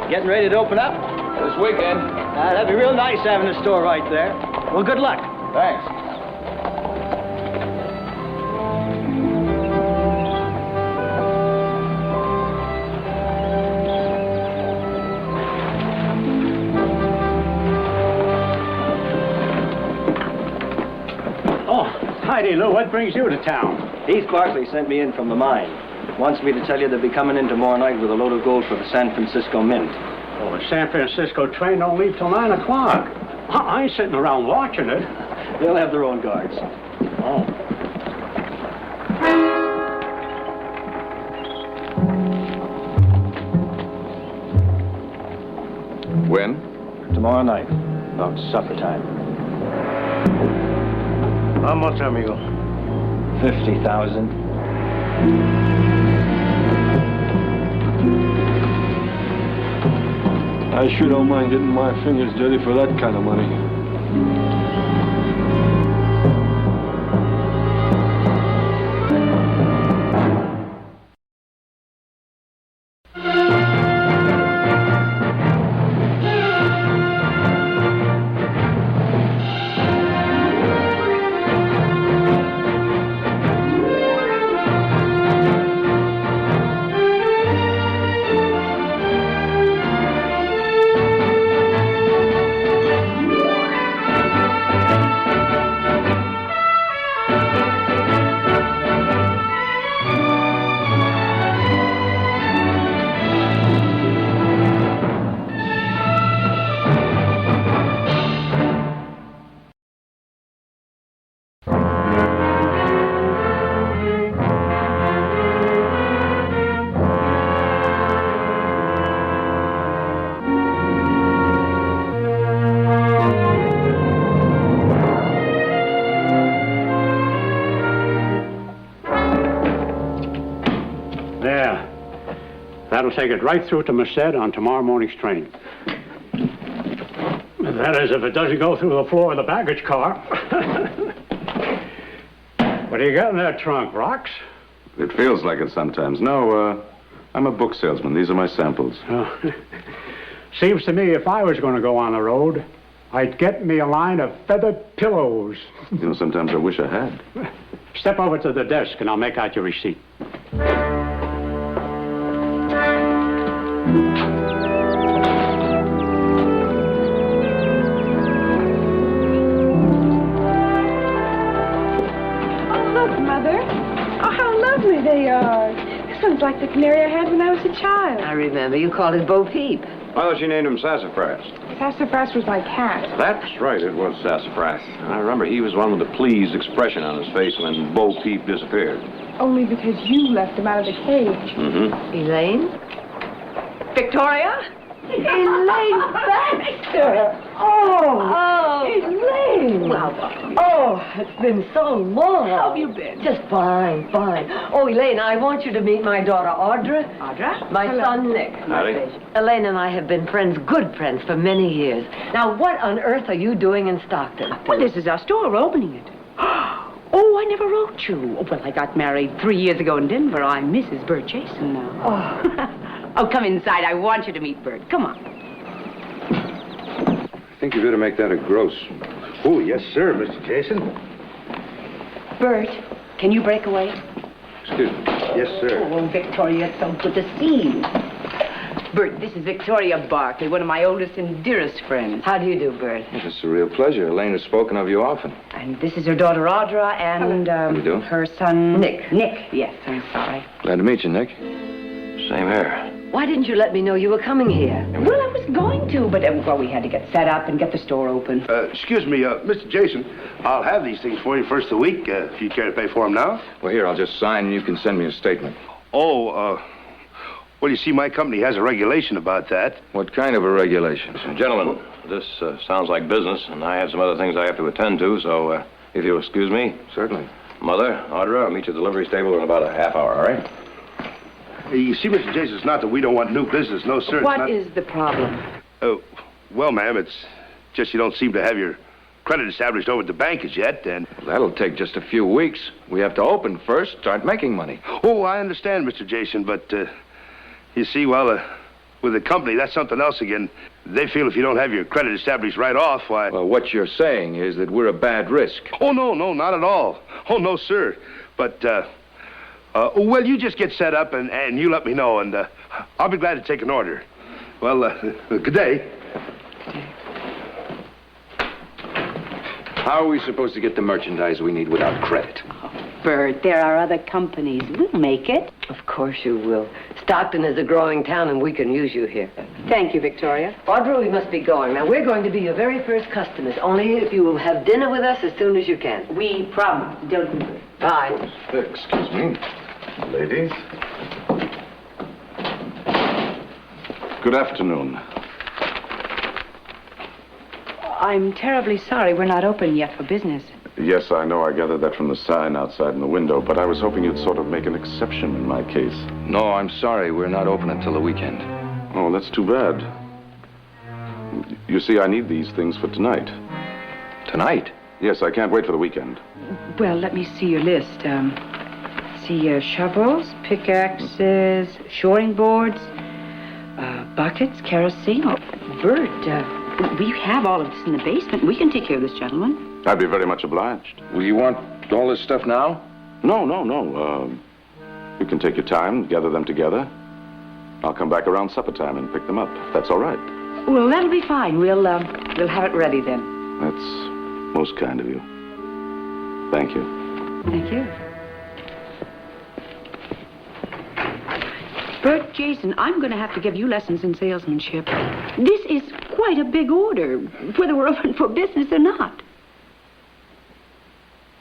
Getting ready to open up? This weekend. That'd be real nice having a store right there. Well, good luck. Thanks. Oh, Heidi Lou, what brings you to town? Heath Barkley sent me in from the mine. Wants me to tell you they'll be coming in tomorrow night with a load of gold for the San Francisco Mint. Oh, the San Francisco train don't leave till 9 o'clock. I ain't sitting around watching it. They'll have their own guards. Oh. When? Tomorrow night, about supper time. How much, amigo? 50,000. I sure don't mind getting my fingers dirty for that kind of money. That'll take it right through to Merced on tomorrow morning's train. That is, if it doesn't go through the floor of the baggage car. What do you got in that trunk, rocks? It feels like it sometimes. No, I'm a book salesman. These are my samples. Oh. Seems to me if I was going to go on the road, I'd get me a line of feathered pillows. You know, sometimes I wish I had. Step over to the desk and I'll make out your receipt. They are. This one's like the canary I had when I was a child. I remember. You called it Bo Peep. I thought you named him Sassafras. Sassafras was my cat. That's right, it was Sassafras. I remember he was one with a pleased expression on his face when Bo Peep disappeared. Only because you left him out of the cage. Mm-hmm. Elaine? Victoria? Elaine Baxter! Oh, Elaine! Well, oh, it's been so long. How have you been? Just fine, fine. Oh, Elaine, I want you to meet my daughter, Audra. Audra? My Hello. son, Nick. Howdy. Elaine and I have been friends, good friends, for many years. Now, what on earth are you doing in Stockton? Well, this is our store. We're opening it. Oh, I never wrote you. Oh, well, I got married 3 years ago in Denver. I'm Mrs. Bert Jason now. Oh. Oh, come inside. I want you to meet Bert. Come on. I think you better make that a gross. Oh, yes, sir, Mr. Jason. Bert, can you break away? Excuse me. Yes, sir. Oh, Victoria, it's so good to see you. Bert, this is Victoria Barkley, one of my oldest and dearest friends. How do you do, Bert? It's a real pleasure. Elaine has spoken of you often. And this is her daughter, Audra, and How do you do? her son... Nick. Nick, yes, I'm sorry. Glad to meet you, Nick. Same here. Why didn't you let me know you were coming here? Well, I was going to, but we had to get set up and get the store open. Excuse me, Mr. Jason. I'll have these things for you first of the week, if you care to pay for them now. Well, here, I'll just sign and you can send me a statement. Oh, well, you see, my company has a regulation about that. What kind of a regulation? Gentlemen, this sounds like business, and I have some other things I have to attend to, so if you'll excuse me. Certainly. Mother, Audra, I'll meet you at the delivery stable in about a half hour, all right? You see, Mr. Jason, it's not that we don't want new business. No, sir. What is the problem? Oh, well, ma'am, it's just you don't seem to have your credit established over at the bank as yet, and... Well, that'll take just a few weeks. We have to open first, start making money. Oh, I understand, Mr. Jason, but, you see, well, with the company, that's something else again. They feel if you don't have your credit established right off, why... Well, what you're saying is that we're a bad risk. Oh, no, not at all. Oh, no, sir. But, well, you just get set up and you let me know, and I'll be glad to take an order. Well, good day. How are we supposed to get the merchandise we need without credit? Bert, there are other companies. We'll make it. Of course you will. Stockton is a growing town, and we can use you here. Thank you, Victoria. Audra, we must be going. Now, we're going to be your very first customers, only if you will have dinner with us as soon as you can. We promise, don't we? Bye. Excuse me. Ladies. Good afternoon. I'm terribly sorry we're not open yet for business. Yes, I know. I gathered that from the sign outside in the window, but I was hoping you'd sort of make an exception in my case. No, I'm sorry. We're not open until the weekend. Oh, that's too bad. You see, I need these things for tonight. Tonight? Yes, I can't wait for the weekend. Well, let me see your list. Shovels, pickaxes, shoring boards, buckets, kerosene. Oh, Bert, we have all of this in the basement. We can take care of this gentleman. I'd be very much obliged. Will you want all this stuff now? No. You can take your time, gather them together. I'll come back around supper time and pick them up, if that's all right. Well, that'll be fine. We'll have it ready then. That's most kind of you. Thank you. Thank you. Bert, Jason, I'm going to have to give you lessons in salesmanship. This is quite a big order, whether we're open for business or not.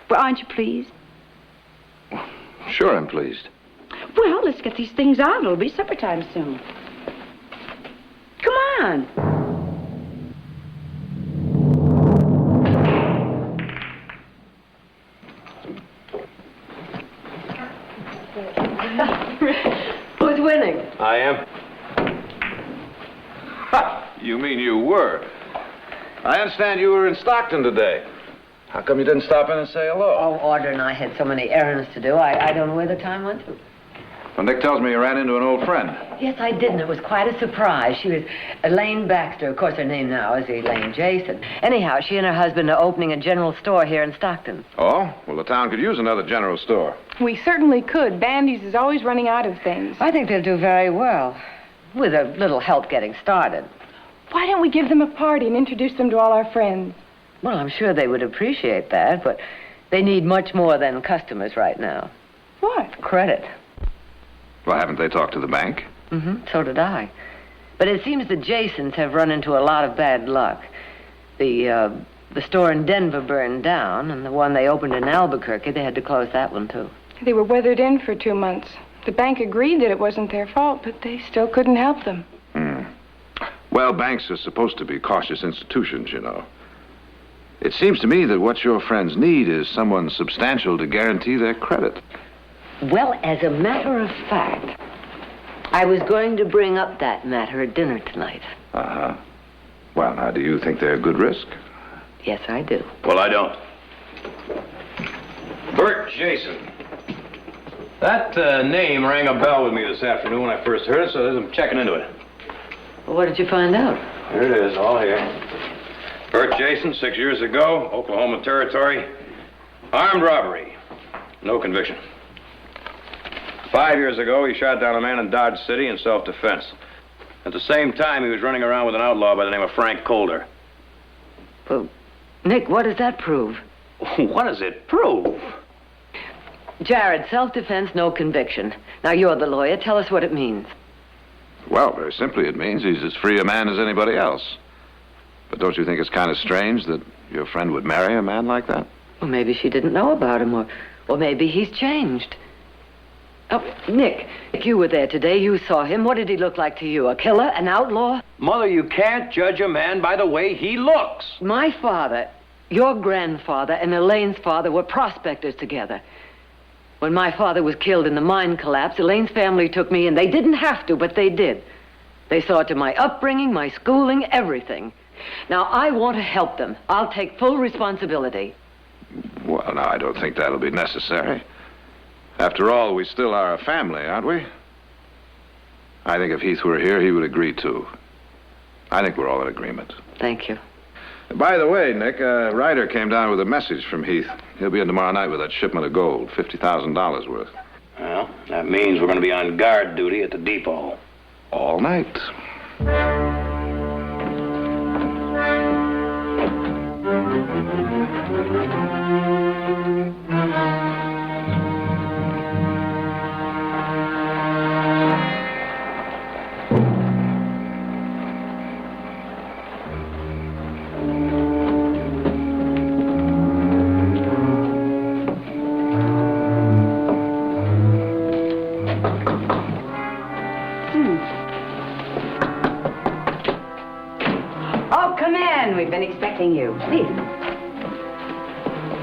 Well, aren't you pleased? Sure, I'm pleased. Well, let's get these things out. It'll be supper time soon. Come on. Who's winning? I am. Ha! You mean you were? I understand you were in Stockton today. How come you didn't stop in and say hello? Oh, Audra and I had so many errands to do. I don't know where the time went to. Well, Nick tells me you ran into an old friend. Yes, I did, and it was quite a surprise. She was Elaine Baxter. Of course, her name now is Elaine Jason. Anyhow, she and her husband are opening a general store here in Stockton. Oh? Well, the town could use another general store. We certainly could. Bandy's is always running out of things. I think they'll do very well, with a little help getting started. Why don't we give them a party and introduce them to all our friends? Well, I'm sure they would appreciate that, but they need much more than customers right now. What? Credit. Well, haven't they talked to the bank? So did I. But it seems the Jasons have run into a lot of bad luck. The store in Denver burned down, and the one they opened in Albuquerque, they had to close that one, too. They were weathered in for 2 months. The bank agreed that it wasn't their fault, but they still couldn't help them. Well, banks are supposed to be cautious institutions, you know. It seems to me that what your friends need is someone substantial to guarantee their credit. Well, as a matter of fact, I was going to bring up that matter at dinner tonight. Uh-huh. Well, now, do you think they're a good risk? Yes, I do. Well, I don't. Bert Jason. That name rang a bell with me this afternoon when I first heard it, so I'm checking into it. Well, what did you find out? Here it is, all here. Bert Jason, 6 years ago, Oklahoma Territory. Armed robbery. No conviction. 5 years ago, he shot down a man in Dodge City in self-defense. At the same time, he was running around with an outlaw by the name of Frank Calder. Well, Nick, what does that prove? What does it prove? Jared, self-defense, no conviction. Now, you're the lawyer. Tell us what it means. Well, very simply, it means he's as free a man as anybody else. But don't you think it's kind of strange that your friend would marry a man like that? Well, maybe she didn't know about him, or maybe he's changed. Oh, Nick, you were there today. You saw him. What did he look like to you? A killer? An outlaw? Mother, you can't judge a man by the way he looks. My father, your grandfather, and Elaine's father were prospectors together. When my father was killed in the mine collapse, Elaine's family took me in. They didn't have to, but they did. They saw to my upbringing, my schooling, everything. Now, I want to help them. I'll take full responsibility. Well, no, I don't think that'll be necessary. After all, we still are a family, aren't we? I think if Heath were here, he would agree, too. I think we're all in agreement. Thank you. By the way, Nick, a rider came down with a message from Heath. He'll be in tomorrow night with that shipment of gold, $50,000 worth. Well, that means we're going to be on guard duty at the depot. All night. Oh, come in. We've been expecting you. Please.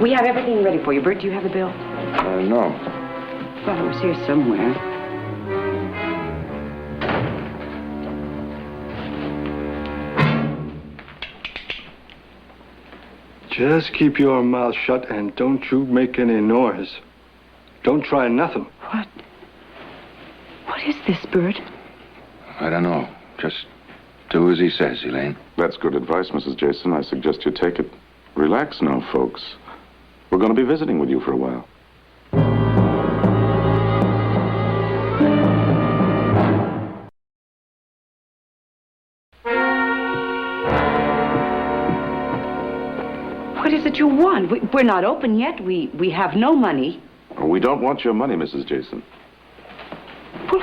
We have everything ready for you. Bert, do you have the bill? No. Thought it was here somewhere. Just keep your mouth shut and don't you make any noise. Don't try nothing. What is this, Bert? I don't know. Just do as he says, Elaine. That's good advice, Mrs. Jason. I suggest you take it. Relax now, folks. We're going to be visiting with you for a while. What is it you want? We're not open yet. We have no money. We don't want your money, Mrs. Jason. Well,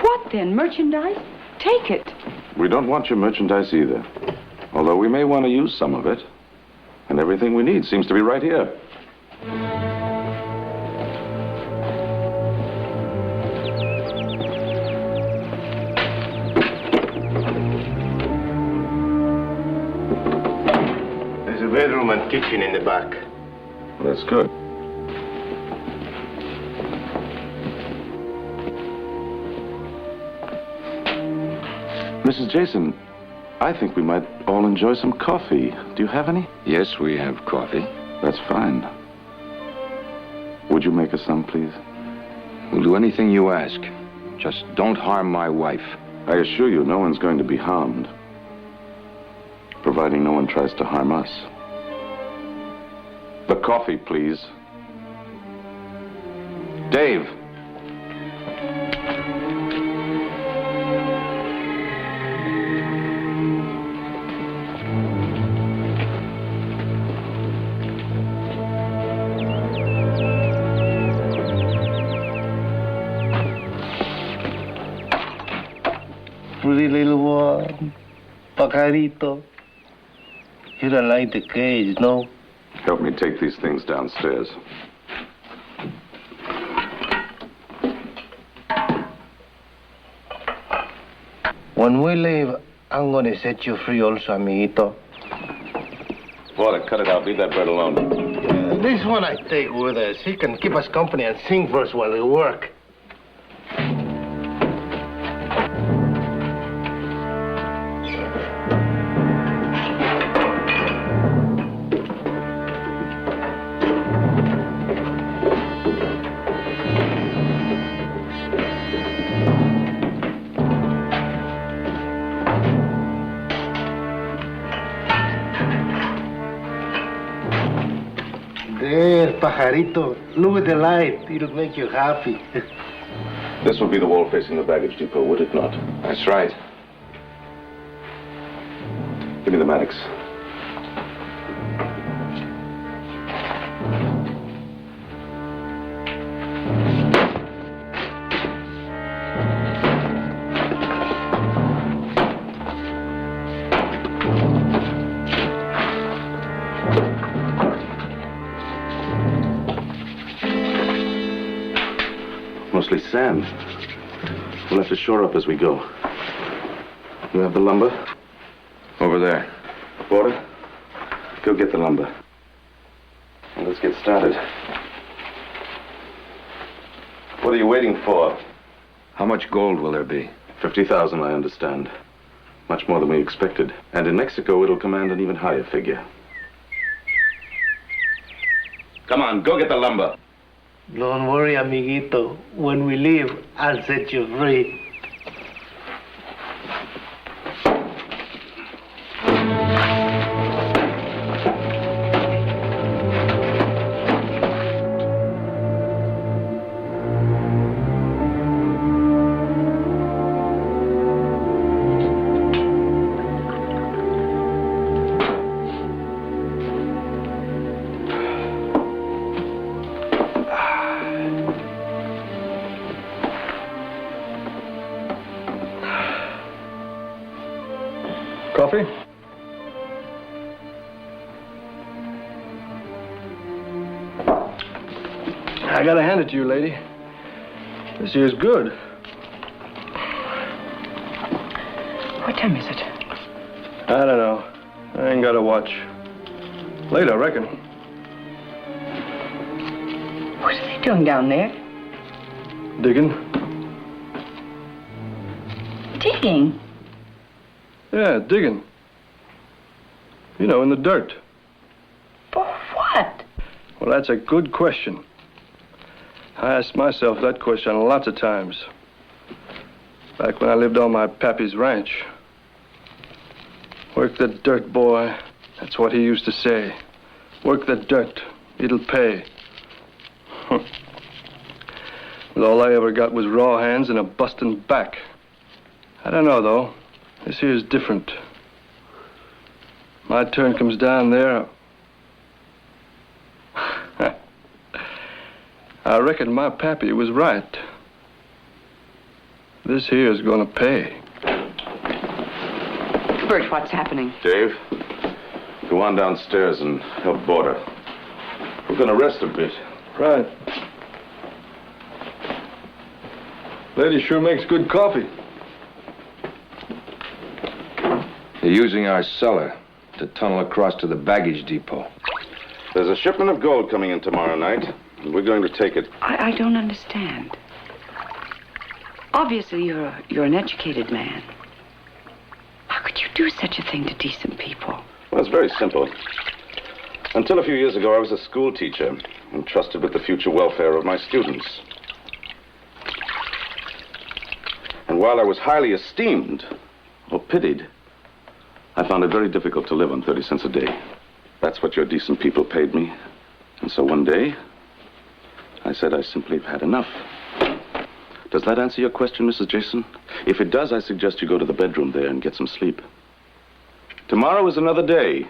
what then? Merchandise? Take it. We don't want your merchandise either. Although we may want to use some of it. And everything we need seems to be right here. There's a bedroom and kitchen in the back. Well, that's good. Mrs. Jason, I think we might all enjoy some coffee. Do you have any? Yes, we have coffee. That's fine. Would you make us some, please? We'll do anything you ask. Just don't harm my wife. I assure you, no one's going to be harmed. Providing no one tries to harm us. The coffee, please. Dave. Pretty little one, Pajarito. You don't like the cage, no? Help me take these things downstairs. When we leave, I'm gonna set you free also, amiguito. Walter, cut it out. Leave that bread alone. This one I take with us. He can keep us company and sing for us while we work. There, Pajarito. Look at the light. It'll make you happy. This would be the wall facing the baggage depot, would it not? That's right. Give me the Maddox. mostly sand. We'll have to shore up as we go. You have the lumber? Over there. Porter, go get the lumber. Well, let's get started. What are you waiting for? How much gold will there be? 50,000, I understand. Much more than we expected. And in Mexico, it'll command an even higher figure. Come on, go get the lumber. Don't worry, amiguito. When we leave, I'll set you free. Coffee? I gotta hand it to you, lady. This here's good. What time is it? I don't know. I ain't got a watch. Late, I reckon. What are they doing down there? Digging? Digging? Yeah, digging. You know, in the dirt. For what? Well, that's a good question. I asked myself that question lots of times. Back when I lived on my pappy's ranch. Work the dirt, boy. That's what he used to say. Work the dirt. It'll pay. Well, all I ever got was raw hands and a busting back. I don't know, though. This here's different. My turn comes down there. I reckon my pappy was right. This here's gonna pay. Bert, what's happening? Dave, go on downstairs and help Border. We're gonna rest a bit. Right. Lady sure makes good coffee. They're using our cellar to tunnel across to the baggage depot. There's a shipment of gold coming in tomorrow night, and we're going to take it. I don't understand. Obviously, you're an educated man. How could you do such a thing to decent people? Well, it's very simple. Until a few years ago, I was a school teacher, entrusted with the future welfare of my students. And while I was highly esteemed, or pitied, I found it very difficult to live on 30 cents a day. That's what your decent people paid me. And so one day, I said I simply have had enough. Does that answer your question, Mrs. Jason? If it does, I suggest you go to the bedroom there and get some sleep. Tomorrow is another day.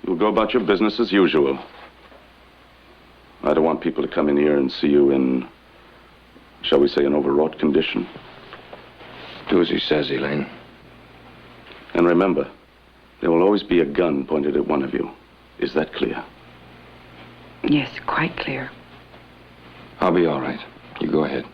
You'll go about your business as usual. I don't want people to come in here and see you in, shall we say, an overwrought condition. Do as he says, Elaine. And remember, there will always be a gun pointed at one of you. Is that clear? Yes, quite clear. I'll be all right. You go ahead.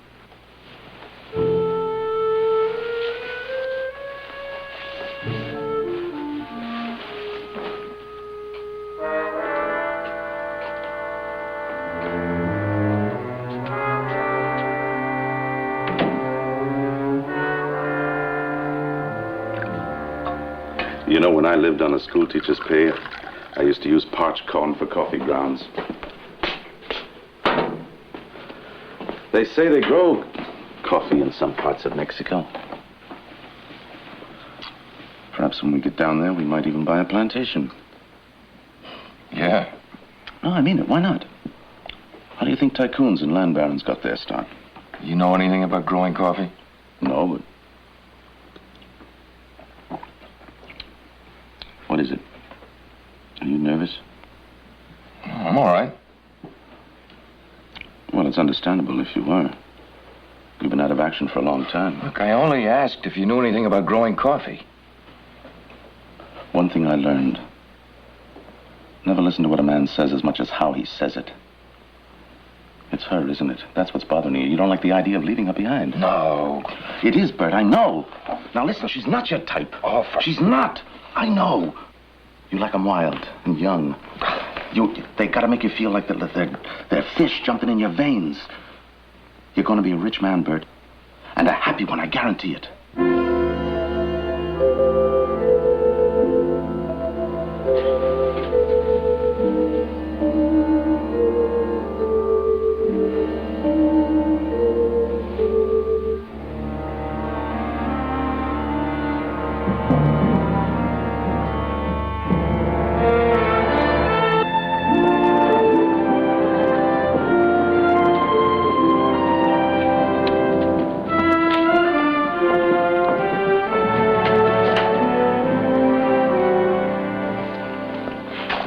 You know, when I lived on a schoolteacher's pay, I used to use parched corn for coffee grounds. They say they grow coffee in some parts of Mexico. Perhaps when we get down there, we might even buy a plantation. Yeah. No, I mean it. Why not? How do you think tycoons and land barons got their start? You know anything about growing coffee? No, but... What is it? Are you nervous? I'm all right. Well, it's understandable if you were. You've been out of action for a long time. Look, I only asked if you knew anything about growing coffee. One thing I learned. Never listen to what a man says as much as how he says it. It's her, isn't it? That's what's bothering you. You don't like the idea of leaving her behind. No. It is, Bert, I know. Now listen, she's not your type. Oh, She's not. I know. You like 'em wild and young. They gotta make you feel like they're fish jumping in your veins. You're gonna be a rich man, Bert. And a happy one, I guarantee it.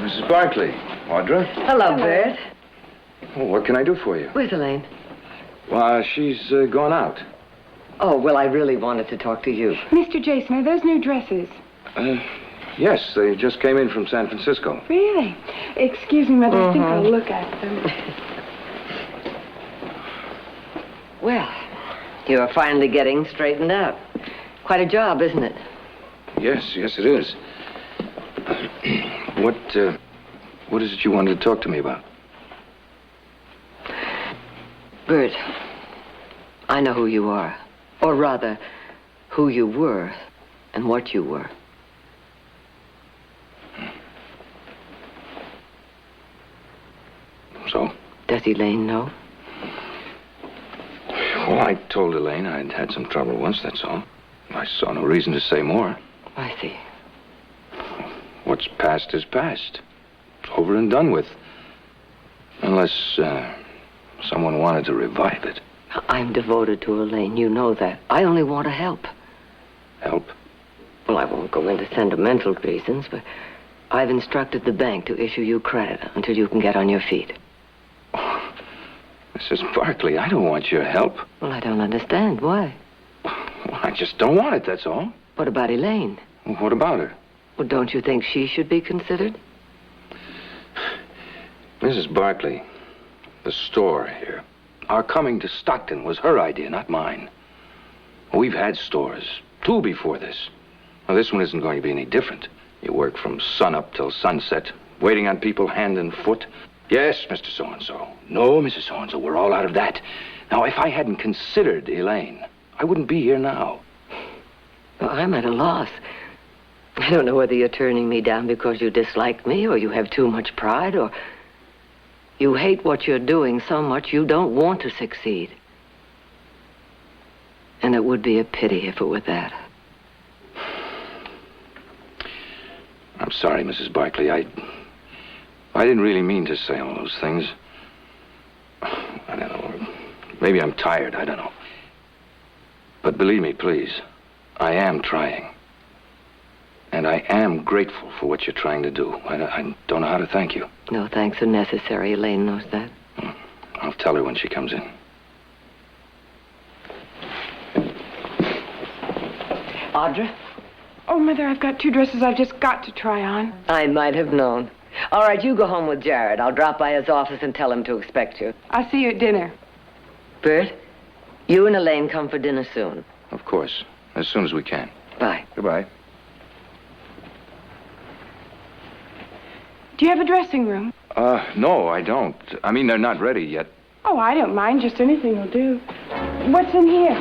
Mrs. Barkley. Audra? Hello, Bert. Oh, what can I do for you? Where's Elaine? Well, she's gone out. Oh, well, I really wanted to talk to you. Mr. Jason, are those new dresses? Yes, they just came in from San Francisco. Really? Excuse me, Mother. I think I'll look at them. Well, you're finally getting straightened out. Quite a job, isn't it? Yes, it is. What is it you wanted to talk to me about? Bert, I know who you are. Or rather, who you were and what you were. So? Does Elaine know? Well, I told Elaine I'd had some trouble once, that's all. I saw no reason to say more. I see. What's past is past. It's over and done with. Unless, someone wanted to revive it. I'm devoted to Elaine. You know that. I only want to help. Help? Well, I won't go into sentimental reasons, but I've instructed the bank to issue you credit until you can get on your feet. Oh, Mrs. Barkley, I don't want your help. Well, I don't understand. Why? Well, I just don't want it, that's all. What about Elaine? Well, what about her? Well, don't you think she should be considered? Mrs. Barkley, the store here. Our coming to Stockton was her idea, not mine. We've had stores, 2 before this. Well, this one isn't going to be any different. You work from sunup till sunset, waiting on people hand and foot. Yes, Mr. So-and-so. No, Mrs. So-and-so, we're all out of that. Now, if I hadn't considered Elaine, I wouldn't be here now. Well, I'm at a loss. I don't know whether you're turning me down because you dislike me, or you have too much pride, or you hate what you're doing so much you don't want to succeed. And it would be a pity if it were that. I'm sorry, Mrs. Barkley. I didn't really mean to say all those things. I don't know. Maybe I'm tired. I don't know. But believe me, please, I am trying. And I am grateful for what you're trying to do. I don't know how to thank you. No thanks are necessary. Elaine knows that. I'll tell her when she comes in. Audra? Oh, Mother, I've got 2 dresses I've just got to try on. I might have known. All right, you go home with Jared. I'll drop by his office and tell him to expect you. I'll see you at dinner. Bert, you and Elaine come for dinner soon. Of course. As soon as we can. Bye. Goodbye. Do you have a dressing room? No, I don't. I mean, they're not ready yet. Oh, I don't mind. Just anything will do. What's in here?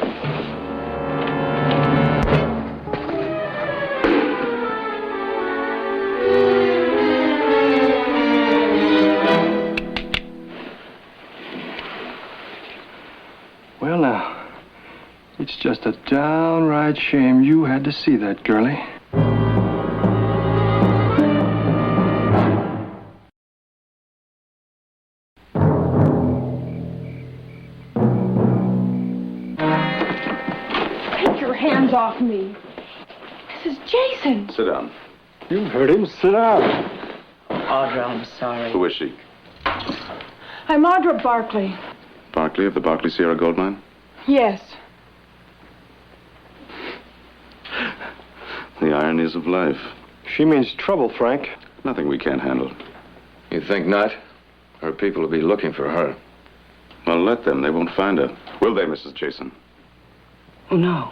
Well, now, it's just a downright shame you had to see that, girlie. Take your hands off me. This is Jason. Sit down. You heard him. Sit down. Audra, I'm sorry. Who is she? I'm Audra Barkley. Barkley of the Barkley Sierra Gold Mine? Yes. The ironies of life. She means trouble, Frank. Nothing we can't handle. You think not? Her people will be looking for her. Well, let them. They won't find her. Will they, Mrs. Jason? Oh, no.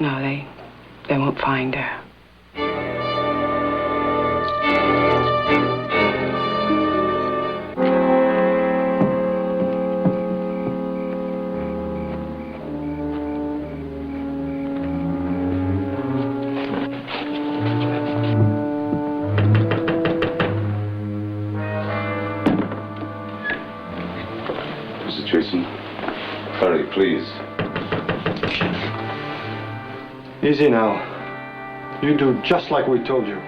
No, they won't find her. Mrs. Jason, hurry, please. Easy now. You do just like we told you.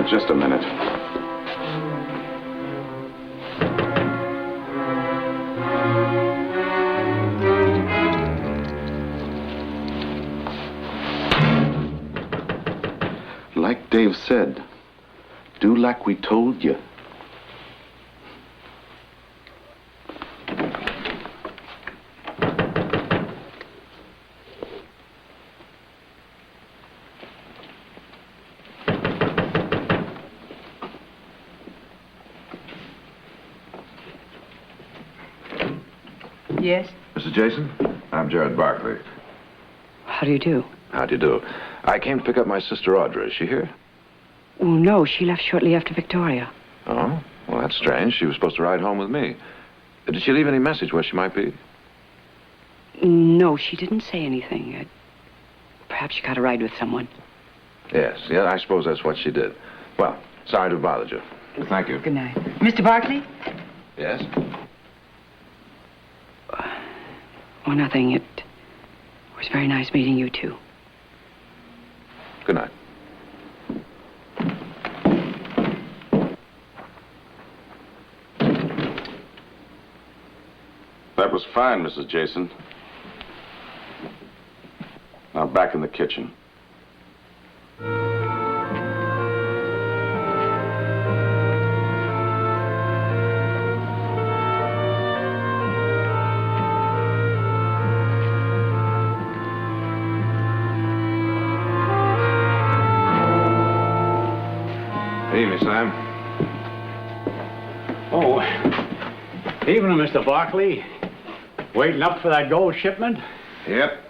Just a minute. Like Dave said, do like we told you. Yes? Mrs. Jason, I'm Jared Barkley. How do you do? How do you do? I came to pick up my sister Audra. Is she here? Oh, no, she left shortly after Victoria. Oh, well, that's strange. She was supposed to ride home with me. Did she leave any message where she might be? No, she didn't say anything. Perhaps she got a ride with someone. Yes, yeah, I suppose that's what she did. Well, sorry to have bothered you. Thank you. Good night. Mr. Barkley? Yes? Oh, nothing. It was very nice meeting you two. Good night. That was fine, Mrs. Jason. Now back in the kitchen. Evening, Sam. Oh, evening, Mr. Barkley. Waiting up for that gold shipment? Yep.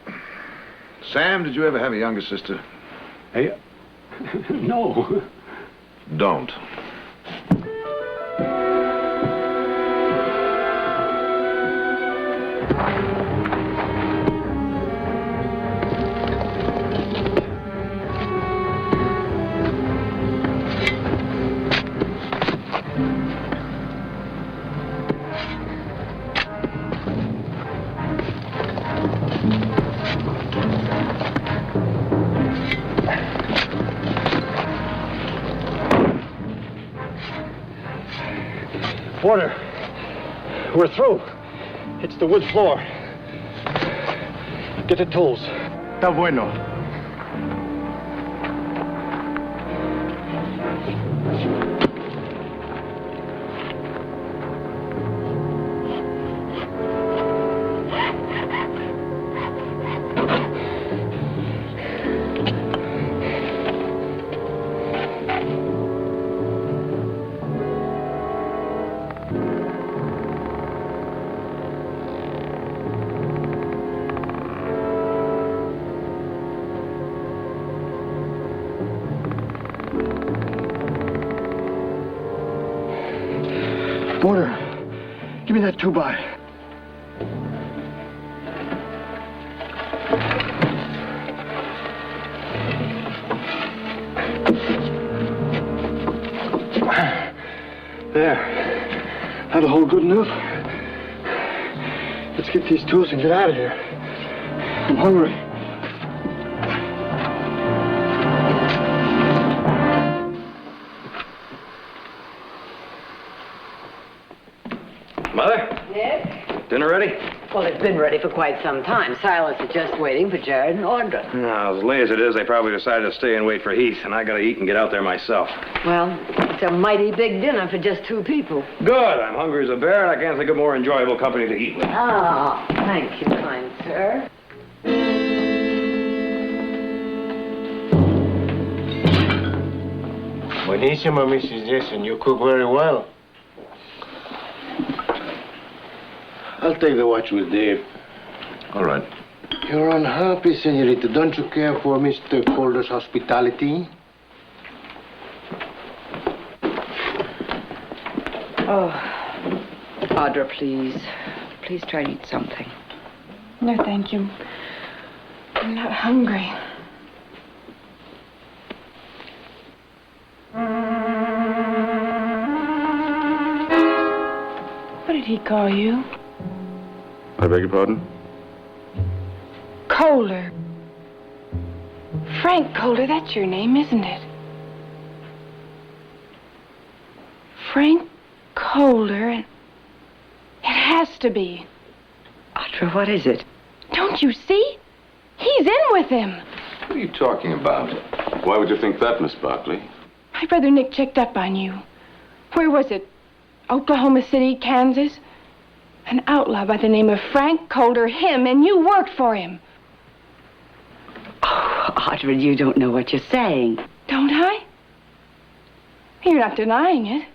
Sam, did you ever have a younger sister? Hey, no. Don't. Porter, we're through. It's the wood floor. Get the tools. Está bueno. Porter, give me that 2x. There. That'll hold good enough. Let's get these tools and get out of here. I'm hungry. Mother? Nick? Dinner ready? Well, it's been ready for quite some time. Silas is just waiting for Jared and Audra. No, as late as it is, they probably decided to stay and wait for Heath, and I gotta eat and get out there myself. Well, it's a mighty big dinner for just 2 people. Good. I'm hungry as a bear, and I can't think of more enjoyable company to eat with. Ah, thank you, kind sir. Buenísimo, Mrs. Jason. You cook very well. I'll take the watch with Dave. All right. You're unhappy, senorita. Don't you care for Mr. Calder's hospitality? Oh, Audra, please. Please try and eat something. No, thank you. I'm not hungry. What did he call you? I beg your pardon? Calder. Frank Calder, that's your name, isn't it? Frank Calder, and it has to be. Audra, what is it? Don't you see? He's in with him. What are you talking about? Why would you think that, Miss Barkley? My brother Nick checked up on you. Where was it? Oklahoma City, Kansas? An outlaw by the name of Frank Calder, him, and you worked for him. Oh, Audra, you don't know what you're saying. Don't I? You're not denying it.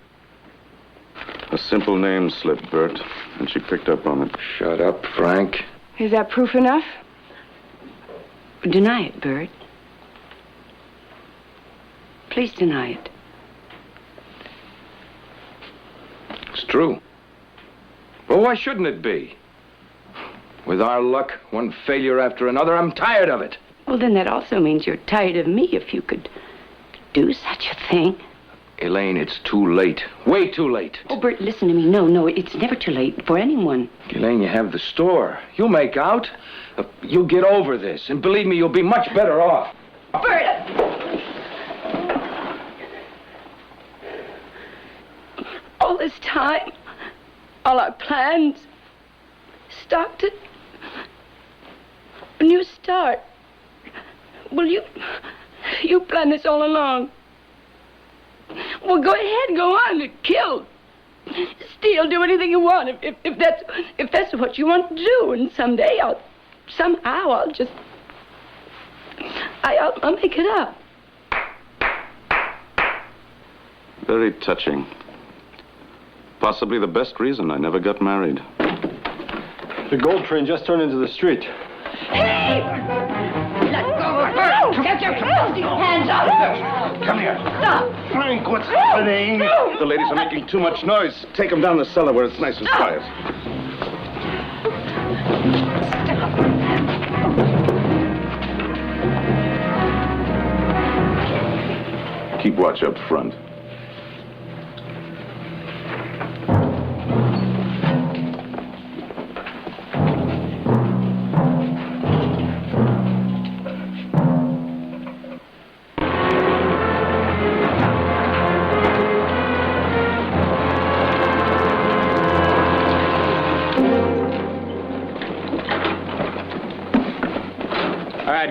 A simple name slip, Bert, and she picked up on it. Shut up, Frank. Is that proof enough? Deny it, Bert. Please deny it. It's true. Well, why shouldn't it be? With our luck, one failure after another, I'm tired of it. Well, then that also means you're tired of me if you could do such a thing. Elaine, it's too late. Way too late. Oh, Bert, listen to me. No, it's never too late for anyone. Elaine, you have the store. You'll make out. You'll get over this. And believe me, you'll be much better off. Bert! All this time, all our plans, Stockton, a new start. Well, you planned this all along. Well, go ahead, go on, kill, steal, do anything you want if that's what you want to do. And someday I'll make it up. Very touching. Possibly the best reason I never got married. The gold train just turned into the street. Hey! Let go of her! Get your filthy hands off her! Come here. Stop! Frank, what's happening? The ladies are making too much noise. Take them down the cellar where it's nice and quiet. Keep watch up front.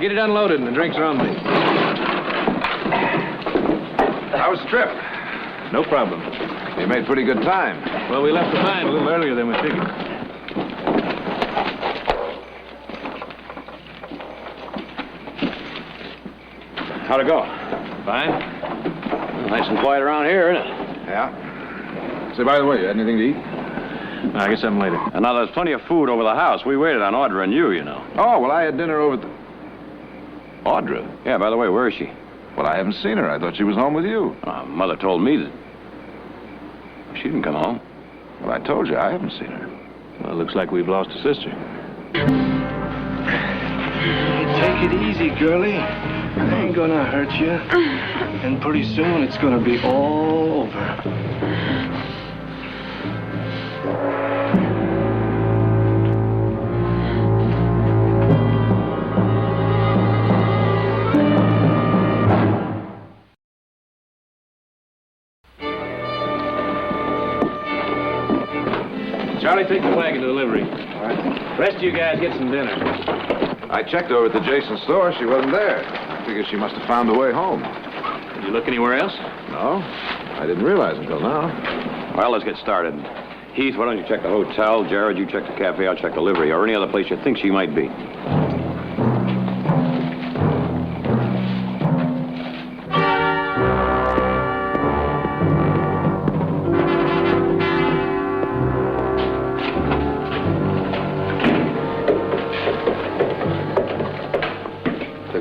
Get it unloaded and the drinks are on me. How was the trip? No problem. You made pretty good time. Well, we left the mine a little earlier than we figured. How'd it go? Fine. Well, nice and quiet around here, isn't it? Yeah. Say, by the way, you had anything to eat? I'll get something later. And now there's plenty of food over the house. We waited on Audra and you know. Oh, well, I had dinner over at the... Audra? Yeah, by the way, where is she? Well, I haven't seen her. I thought she was home with you. Mother told me that she didn't come home. Well, I told you, I haven't seen her. Well, it looks like we've lost a sister. Take it easy, girlie. I ain't gonna hurt you. And pretty soon it's gonna be all over. Charlie, take the wagon to the livery. All right. Rest of you guys get some dinner. I checked over at the Jason store. She wasn't there. I figure she must have found her way home. Did you look anywhere else? No, I didn't realize until now. Well, let's get started. Heath, why don't you check the hotel? Jared, you check the cafe. I'll check the livery or any other place you think she might be.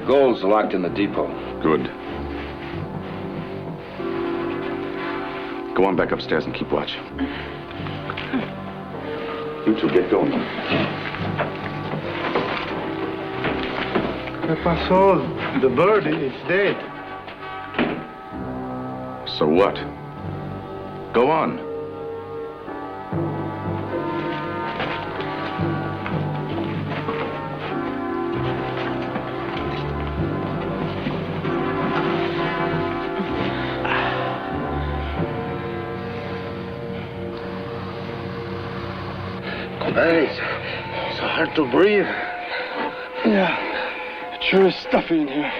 gold's locked in the depot. Good. Go on back upstairs and keep watch. You two get going. ¿Qué pasó? The bird is dead. So what? Go on. It's hard to breathe. Yeah, it sure is stuffy in here.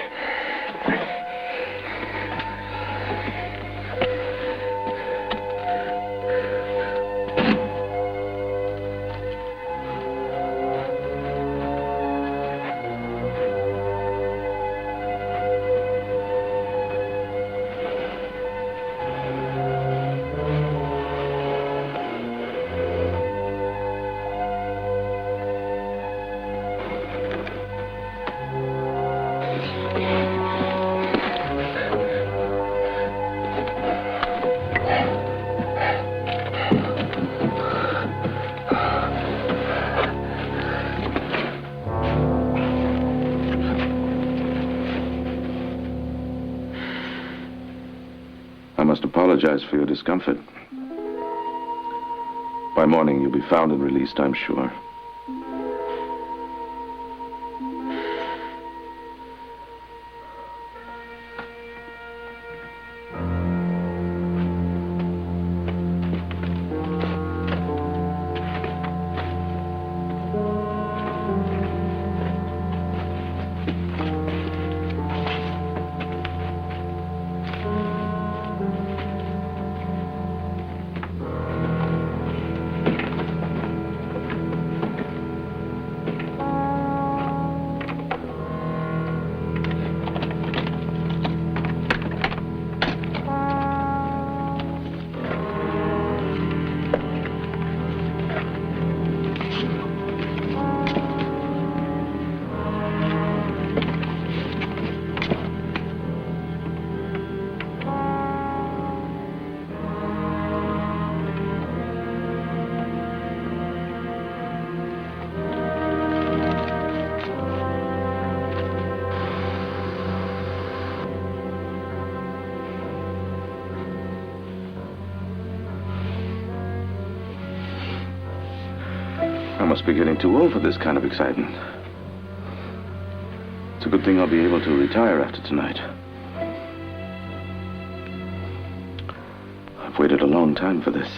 I must apologize for your discomfort. By morning, you'll be found and released, I'm sure. I must be getting too old for this kind of excitement. It's a good thing I'll be able to retire after tonight. I've waited a long time for this.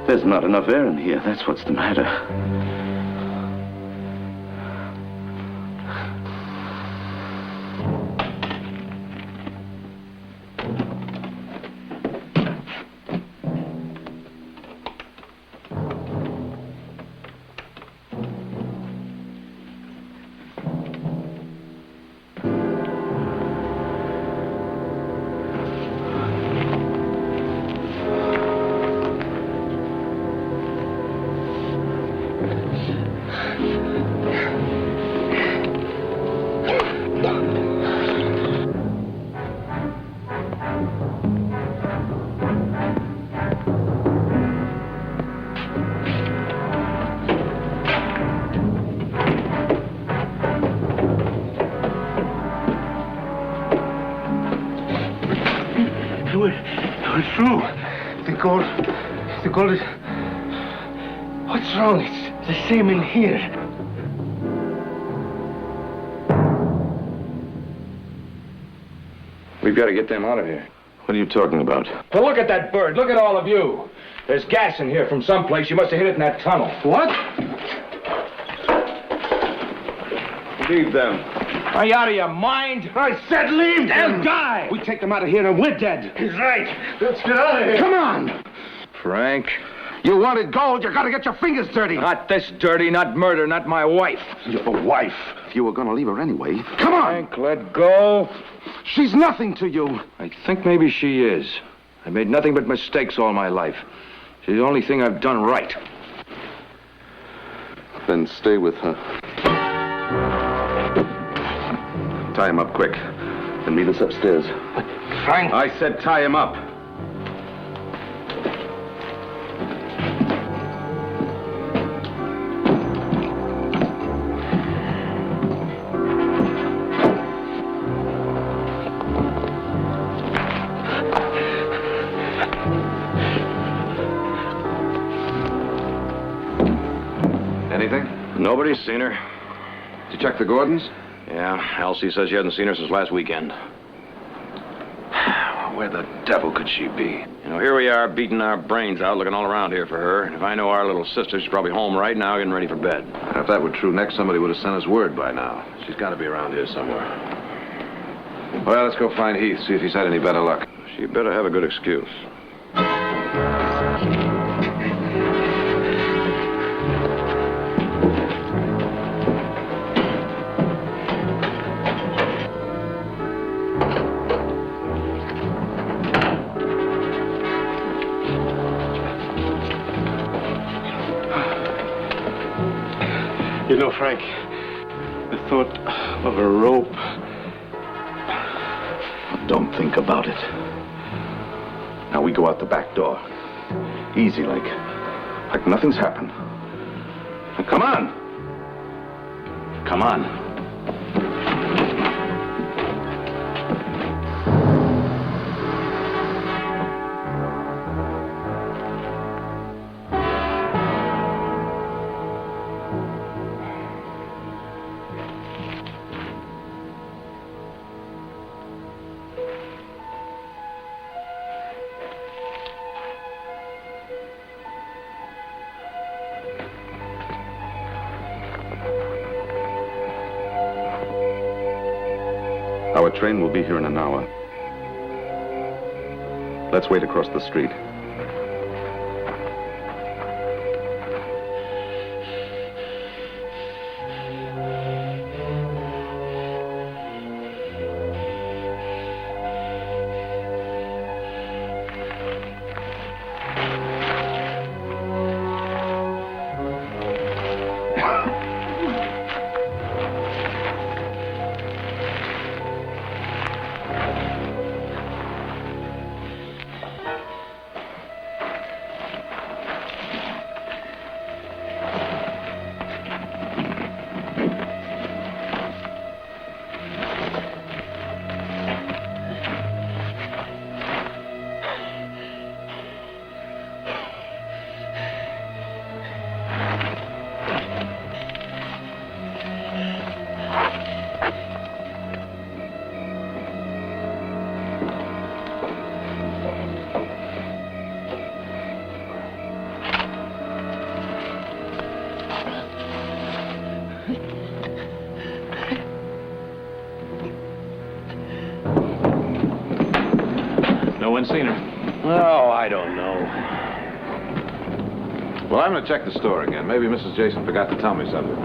There's not enough air in here. That's what's the matter. We're through. The gold is... What's wrong? It's the same in here. We've got to get them out of here. What are you talking about? Well, look at that bird. Look at all of you. There's gas in here from someplace. You must have hit it in that tunnel. What? Leave them. Are you out of your mind? I said leave them! They'll die! We take them out of here and we're dead. He's right. Let's get out of here. Come on! Frank. You wanted gold, you gotta get your fingers dirty. Not this dirty, not murder, not my wife. Your wife. If you were gonna leave her anyway. Come on! Frank, let go. She's nothing to you. I think maybe she is. I made nothing but mistakes all my life. She's the only thing I've done right. Then stay with her. Tie him up quick. And meet us upstairs. But Frank... I said tie him up. Anything? Nobody's seen her. Did you check the Gordons? Yeah, Elsie says she hasn't seen her since last weekend. Where the devil could she be? You know, here we are, beating our brains out, looking all around here for her. And if I know our little sister, she's probably home right now, getting ready for bed. If that were true, next somebody would have sent us word by now. She's got to be around here somewhere. Well, let's go find Heath, see if he's had any better luck. She better have a good excuse. You know, Frank, the thought of a rope... Don't think about it. Now we go out the back door. Easy like nothing's happened. Now, come on. Come on. Our train will be here in an hour. Let's wait across the street. No one's seen her. Oh, I don't know. Well, I'm going to check the store again. Maybe Mrs. Jason forgot to tell me something.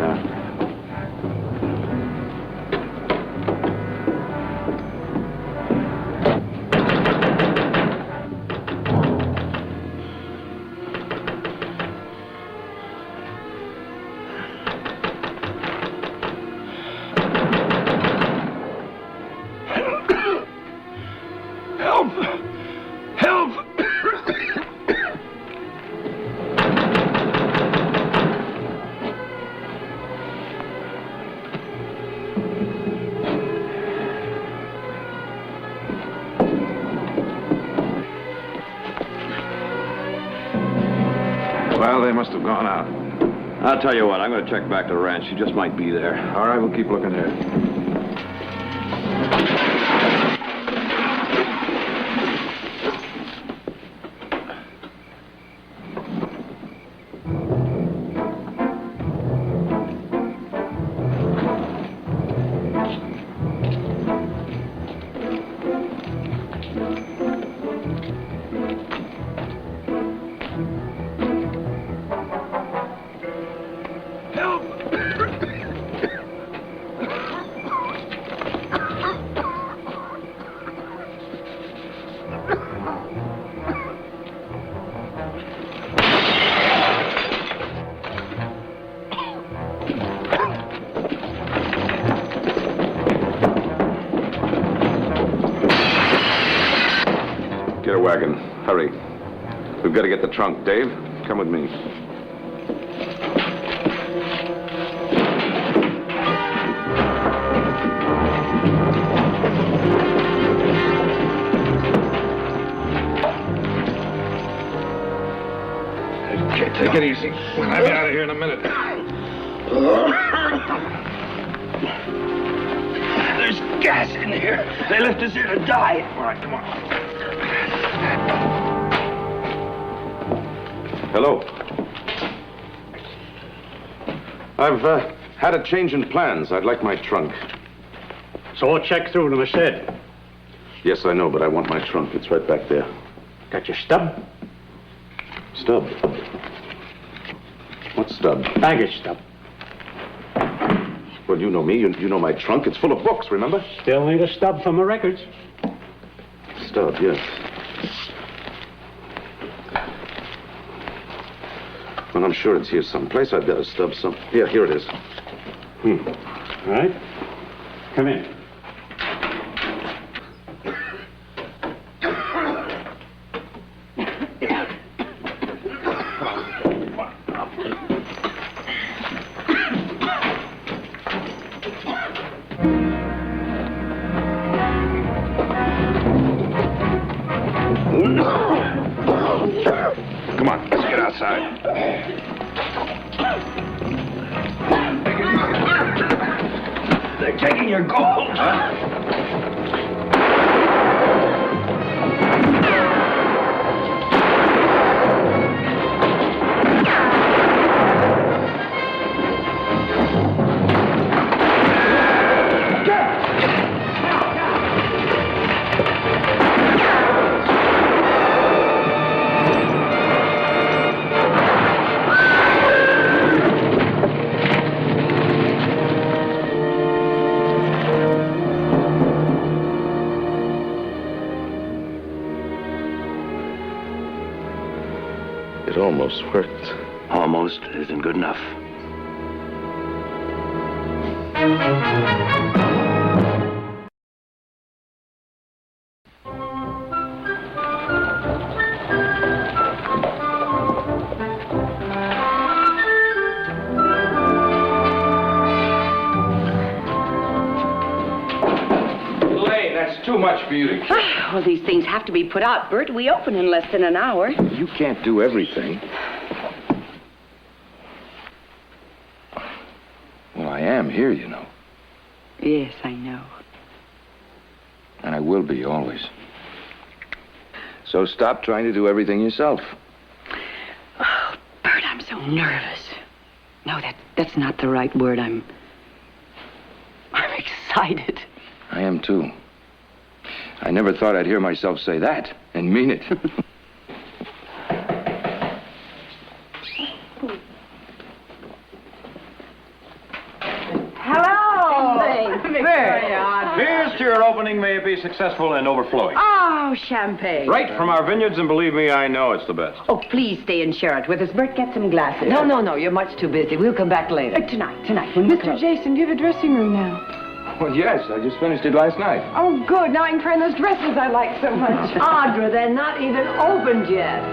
they must have gone out. I'll tell you what, I'm going to check back to the ranch. She just might be there. All right, we'll keep looking here. Get a wagon. Hurry. We've got to get the trunk. Dave, come with me. Okay, take it easy. We'll have you out of here in a minute. There's gas in here. They left us here to die. All right, come on. Hello. I've had a change in plans. I'd like my trunk. So check through to my shed. Yes, I know, but I want my trunk. It's right back there. Got your stub? Stub? What stub? Baggage stub. Well, you know me. You know my trunk. It's full of books, remember? Still need a stub for my records. Stub, yes. Well, I'm sure it's here someplace. I've got a stub some... Yeah, here it is. All right. Come in. Come on, let's get outside. They're taking your gold. Huh? It almost worked. Almost isn't good enough. That's too much for you to... Well, these things have to be put out, Bert. We open in less than an hour. You can't do everything. Well, I am here, you know. Yes, I know. And I will be, always. So stop trying to do everything yourself. Oh, Bert, I'm so nervous. No, that's not the right word. I'm excited. I am, too. I never thought I'd hear myself say that and mean it. Hello. Here's to your opening. May it be successful and overflowing. Oh, champagne. Right from our vineyards, and believe me, I know it's the best. Oh, please stay and share it with us. Bert, get some glasses. No, you're much too busy. We'll come back later. Tonight. When we're Mr. closed. Jason, do you have a dressing room now? Well, yes, I just finished it last night. Oh, good. Now I can try on those dresses I like so much. Audra, they're not even opened yet.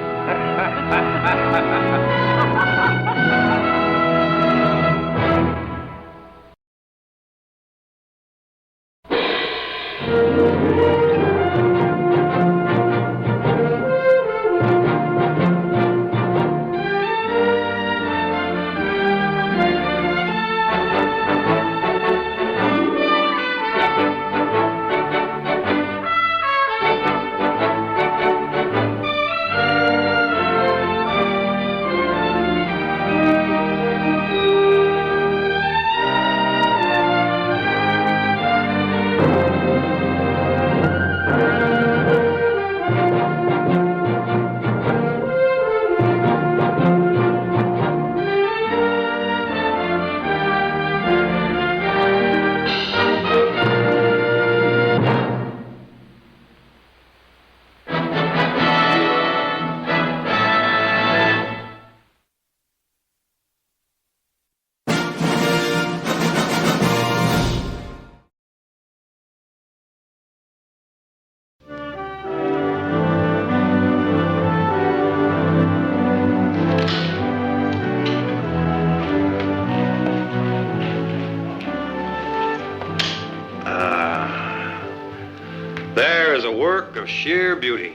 work of sheer beauty.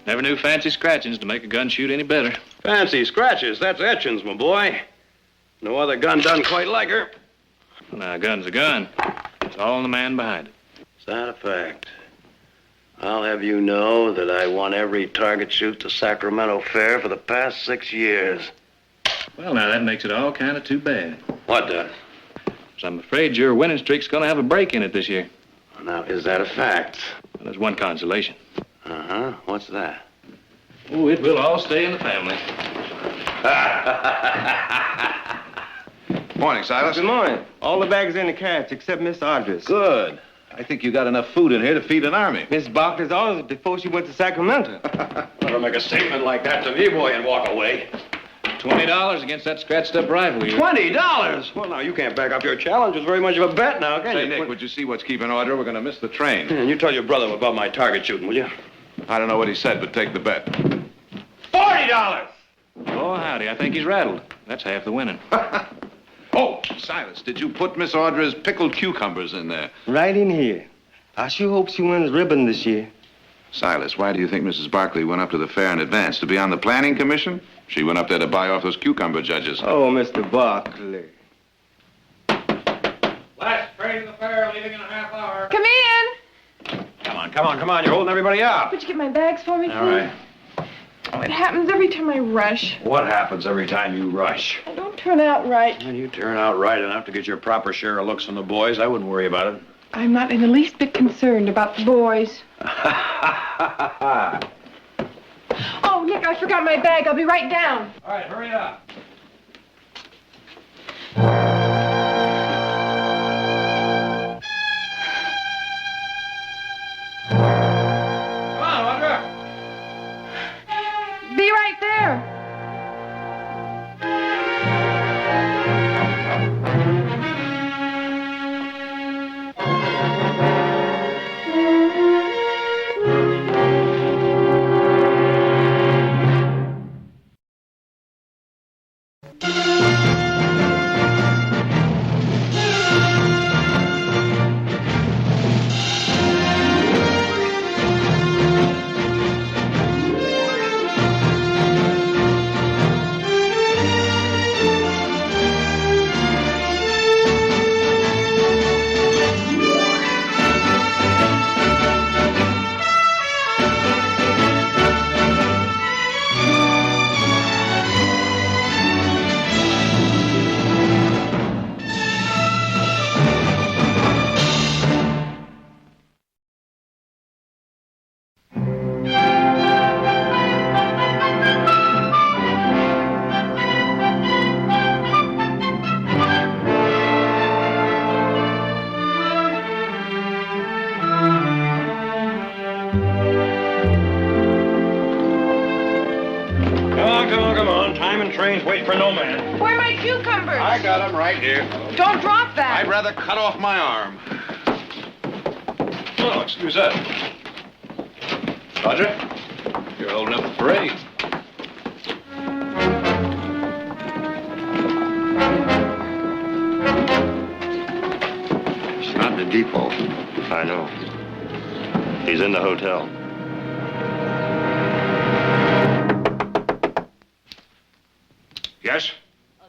Never knew fancy scratchings to make a gun shoot any better. Fancy scratches, that's etchings, my boy. No other gun done quite like her. Well, now, a gun's a gun. It's all in the man behind it. Is that a fact? I'll have you know that I won every target shoot to Sacramento Fair for the past 6 years. Well, now, that makes it all kind of too bad. What does? 'Cause I'm afraid your winning streak's going to have a break in it this year. Now, is that a fact? Well, there's one consolation. Uh-huh. What's that? Oh, it will all stay in the family. Morning, Silas. Good morning. All the bags are in the carriage except Miss Audrey's. Good. I think you got enough food in here to feed an army. Miss Barkley's orders before she went to Sacramento. Never make a statement like that to me, boy, and walk away. $20 against that scratched-up rifle. $20? Well, now, you can't back up your challenge. It's very much of a bet now, can Say, you? Nick, would you see what's keeping order? We're going to miss the train. And you tell your brother about my target shooting, will you? I don't know what he said, but take the bet. $40! Oh, howdy. I think he's rattled. That's half the winning. Oh, Silas, did you put Miss Audra's pickled cucumbers in there? Right in here. I sure hope she wins ribbon this year. Silas, why do you think Mrs. Barkley went up to the fair in advance? To be on the planning commission? She went up there to buy off those cucumber judges. Oh, Mr. Barkley. Last train to the fair, leaving in a half hour. Come in. Come on. You're holding everybody up. Would you get my bags for me, please? All right. Oh, it happens every time I rush. What happens every time you rush? I don't turn out right. When you turn out right enough to get your proper share of looks from the boys, I wouldn't worry about it. I'm not in the least bit concerned about the boys. Oh, Nick, I forgot my bag. I'll be right down. All right, hurry up. Come on, Audra. Be right there. Come on. Time and trains wait for no man. Where are my cucumbers? I got them right here. Don't drop that. I'd rather cut off my arm. Oh, excuse that. Roger, you're holding up the parade. He's not in the depot. I know. He's in the hotel. Yes?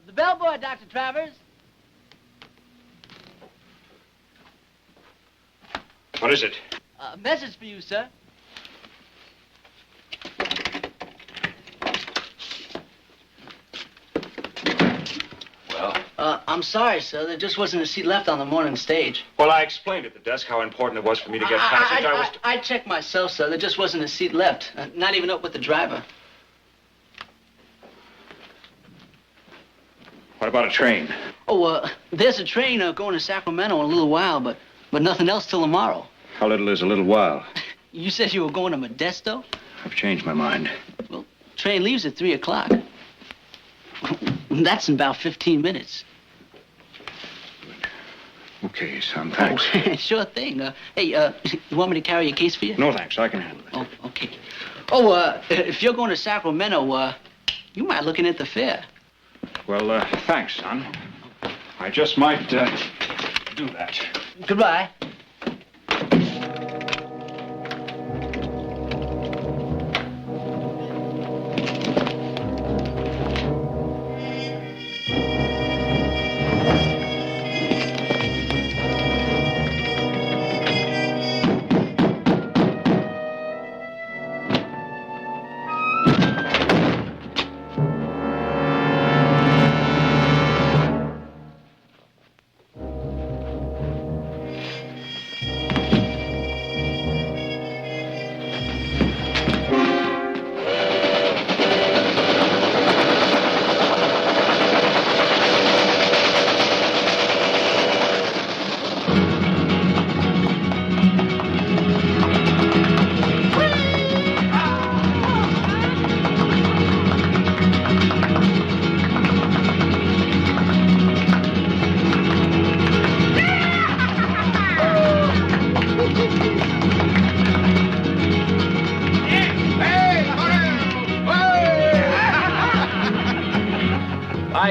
The bellboy, Dr. Travers. What is it? A message for you, sir. Well? I'm sorry, sir. There just wasn't a seat left on the morning stage. Well, I explained at the desk how important it was for me to get passage. I checked myself, sir. There just wasn't a seat left. Not even up with the driver. What about a train? Oh, there's a train going to Sacramento in a little while, but nothing else till tomorrow. How little is a little while? You said you were going to Modesto? I've changed my mind. Well, train leaves at 3 o'clock. That's in about 15 minutes. Okay, son, thanks. Oh, sure thing. Hey, you want me to carry your case for you? No, thanks. I can handle it. Oh, okay. Oh, if you're going to Sacramento, you might look in at the fair. Well, thanks, son. I just might, do that. Goodbye.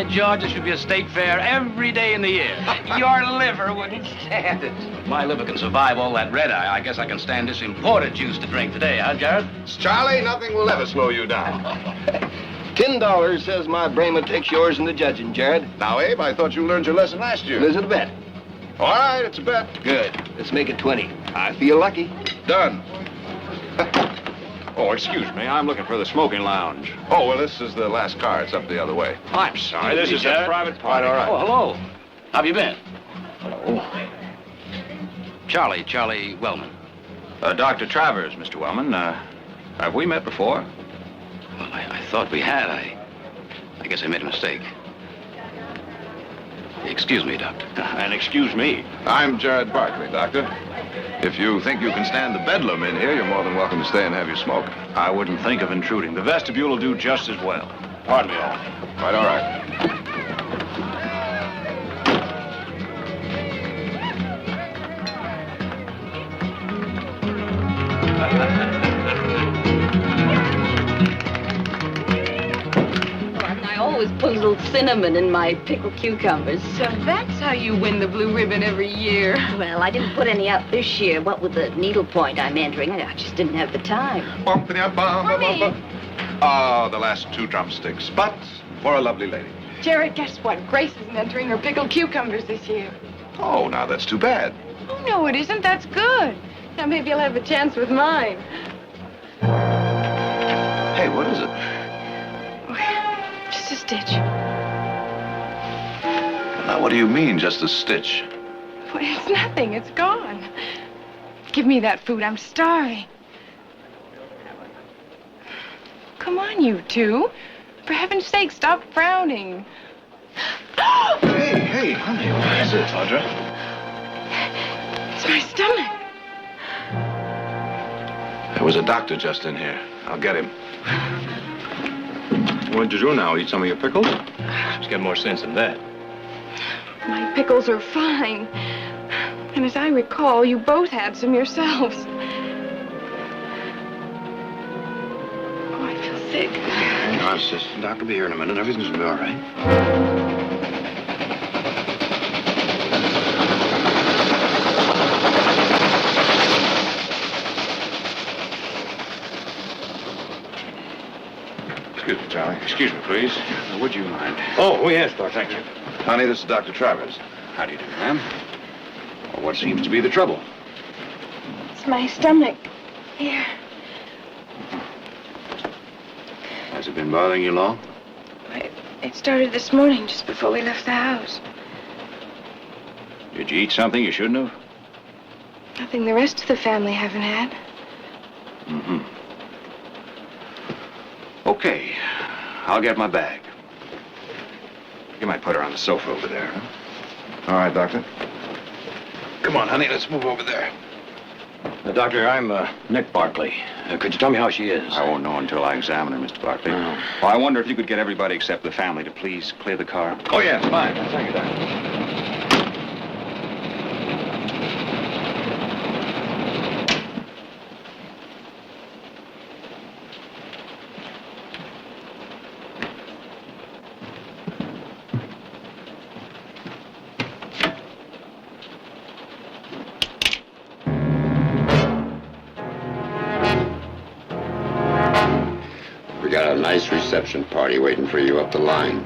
George, there should be a state fair every day in the year. Your liver wouldn't stand it. My liver can survive all that red eye. I guess I can stand this imported juice to drink today, huh, Jared? Charlie, nothing will ever slow you down. $10 says my Brahma takes yours in the judging, Jared. Now, Abe, I thought you learned your lesson last year. Is it a bet? All right, it's a bet. Good. Let's make it 20. I feel lucky. Done. Oh, excuse me. I'm looking for the smoking lounge. Oh, well, this is the last car. It's up the other way. I'm sorry. This is a Jared. private party. All right. Oh, hello. How have you been? Hello. Charlie Wellman. Dr. Travers, Mr. Wellman. Have we met before? Well, I thought we had. I guess I made a mistake. Excuse me, Doctor. And excuse me. I'm Jared Barkley, Doctor. If you think you can stand the bedlam in here, you're more than welcome to stay and have your smoke. I wouldn't think of intruding. The vestibule will do just as well. Pardon me all. Right, all right. I always put a little cinnamon in my pickled cucumbers. So that's how you win the blue ribbon every year. Well, I didn't put any out this year. What with the needlepoint I'm entering, I just didn't have the time. Oh, the last 2 drumsticks, but for a lovely lady. Jared, guess what? Grace isn't entering her pickled cucumbers this year. Oh, now that's too bad. Oh, no, it isn't. That's good. Now maybe I'll have a chance with mine. Hey, what is it? Just a stitch. Now, what do you mean, just a stitch? Well, it's nothing. It's gone. Give me that food. I'm starving. Come on, you two. For heaven's sake, stop frowning. Hey, honey, what is it, Audra? It's my stomach. There was a doctor just in here. I'll get him. What'd you do now? Eat some of your pickles? Just get more sense than that. My pickles are fine. And as I recall, you both had some yourselves. Oh, I feel sick. No, assistant doctor will be here in a minute. Everything's gonna be all right. Excuse me, Charlie. Excuse me, please. Would you mind? Oh, yes, Doctor. Thank you. Honey, this is Dr. Travers. How do you do, ma'am? Well, what seems to be the trouble? It's my stomach. Here. Has it been bothering you long? It started this morning, just before we left the house. Did you eat something you shouldn't have? Nothing the rest of the family haven't had. Mm-hmm. Okay. I'll get my bag. You might put her on the sofa over there, huh? All right, Doctor. Come on, honey, let's move over there. Doctor, I'm Nick Barkley. Could you tell me how she is? I won't know until I examine her, Mr. Barkley. Well, I wonder if you could get everybody except the family to please clear the car. Oh, yes, fine. Thank you, Doctor. We got a nice reception party waiting for you up the line.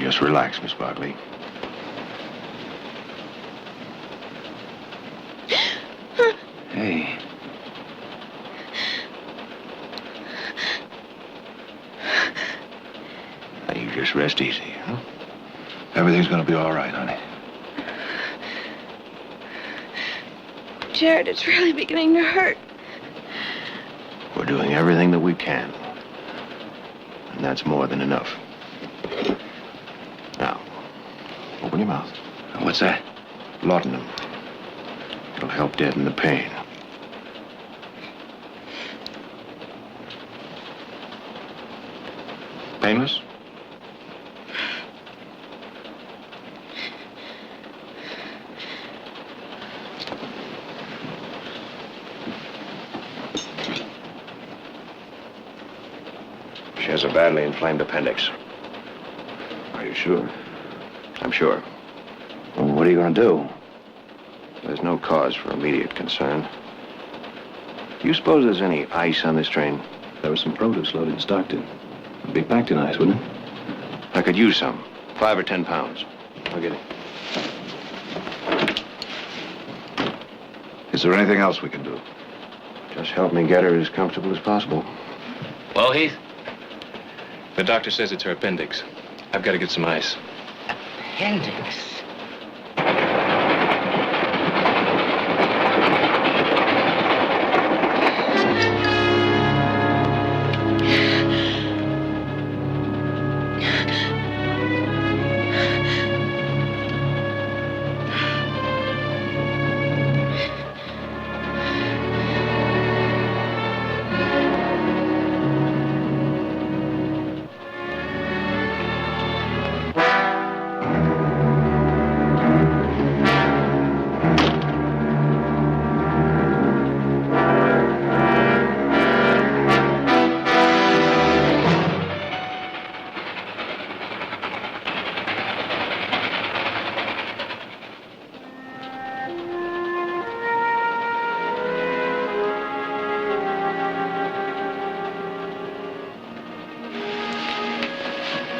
Just relax, Miss Barkley. Hey. Now, you just rest easy, huh? Everything's gonna be all right, honey. Jared, it's really beginning to hurt. We're doing everything that we can. And that's more than enough. Now, open your mouth. What's that? Laudanum. It'll help deaden the pain. Painless? She has a badly inflamed appendix. Are you sure? I'm sure. Well, what are you going to do? There's no cause for immediate concern. Do you suppose there's any ice on this train? There was some produce loaded in Stockton. It'd be packed in ice, wouldn't it? I could use some. 5 or 10 pounds. I'll get it. Is there anything else we can do? Just help me get her as comfortable as possible. Well, Heath? The doctor says it's her appendix. I've got to get some ice. Appendix?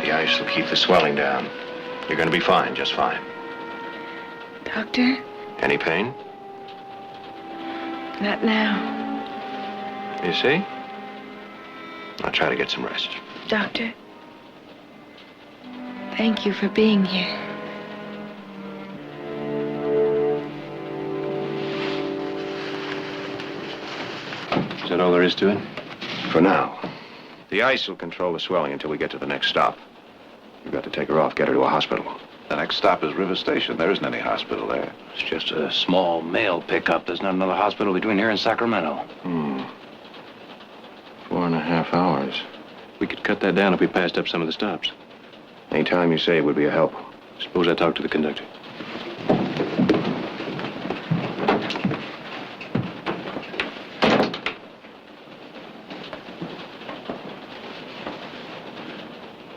The ice will keep the swelling down. You're going to be fine, just fine. Doctor? Any pain? Not now. You see? I'll try to get some rest. Doctor, thank you for being here. Is that all there is to it? For now. The ice will control the swelling until we get to the next stop. You've got to take her off, get her to a hospital. The next stop is River Station. There isn't any hospital there. It's just a small mail pickup. There's not another hospital between here and Sacramento. 4.5 hours. We could cut that down if we passed up some of the stops. Any time you save would be a help. Suppose I talk to the conductor.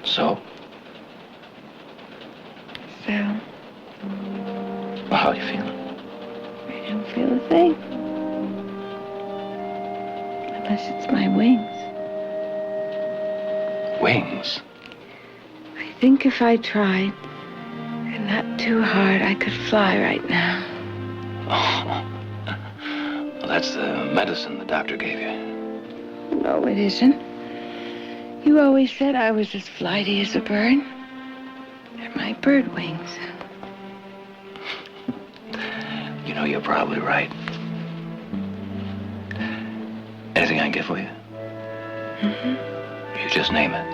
So? So, Well, how are you feeling? I don't feel a thing. Unless it's my wings. Wings? I think if I tried, and not too hard, I could fly right now. Oh. Well, that's the medicine the doctor gave you. No, it isn't. You always said I was as flighty as a bird. They're my bird wings. You know, you're probably right. Anything I can get for you? Mm-hmm. You just name it.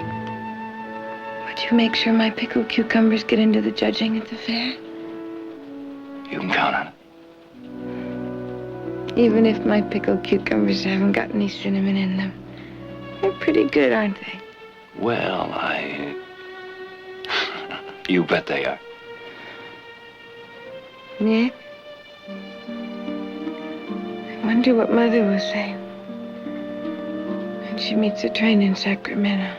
Would you make sure my pickled cucumbers get into the judging at the fair? You can count on it. Even if my pickled cucumbers haven't got any cinnamon in them. They're pretty good, aren't they? Well, You bet they are. Nick? I wonder what Mother will say when she meets a train in Sacramento.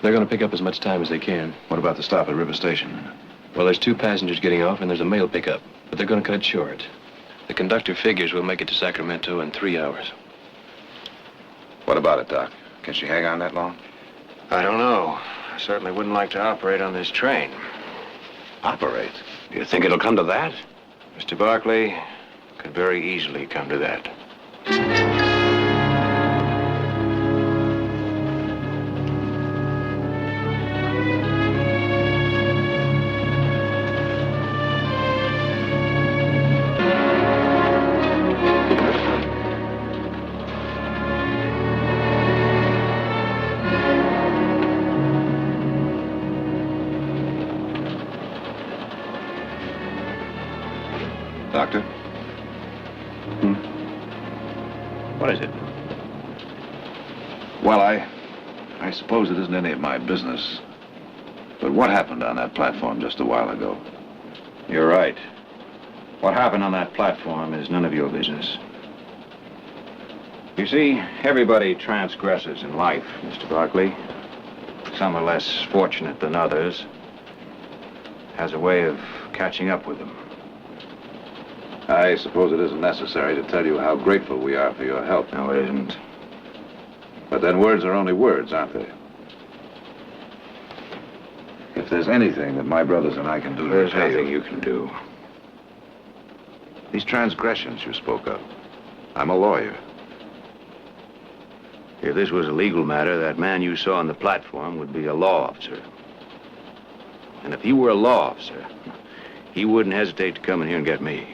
They're going to pick up as much time as they can. What about the stop at River Station? Well, there's 2 passengers getting off, and there's a mail pickup. But they're going to cut it short. The conductor figures we'll make it to Sacramento in 3 hours. What about it, Doc? Can she hang on that long? I don't know. I certainly wouldn't like to operate on this train. Operate? You think it'll come to that? Mr. Barkley, could very easily come to that. Doctor? What is it? Well, I suppose it isn't any of my business. But what happened on that platform just a while ago? You're right. What happened on that platform is none of your business. You see, everybody transgresses in life, Mr. Barkley. Some are less fortunate than others. Has a way of catching up with them. I suppose it isn't necessary to tell you how grateful we are for your help. No, it isn't. But then words are only words, aren't they? If there's anything that my brothers and I can do to There's repay nothing you can do. These transgressions you spoke of. I'm a lawyer. If this was a legal matter, that man you saw on the platform would be a law officer. And if he were a law officer, he wouldn't hesitate to come in here and get me.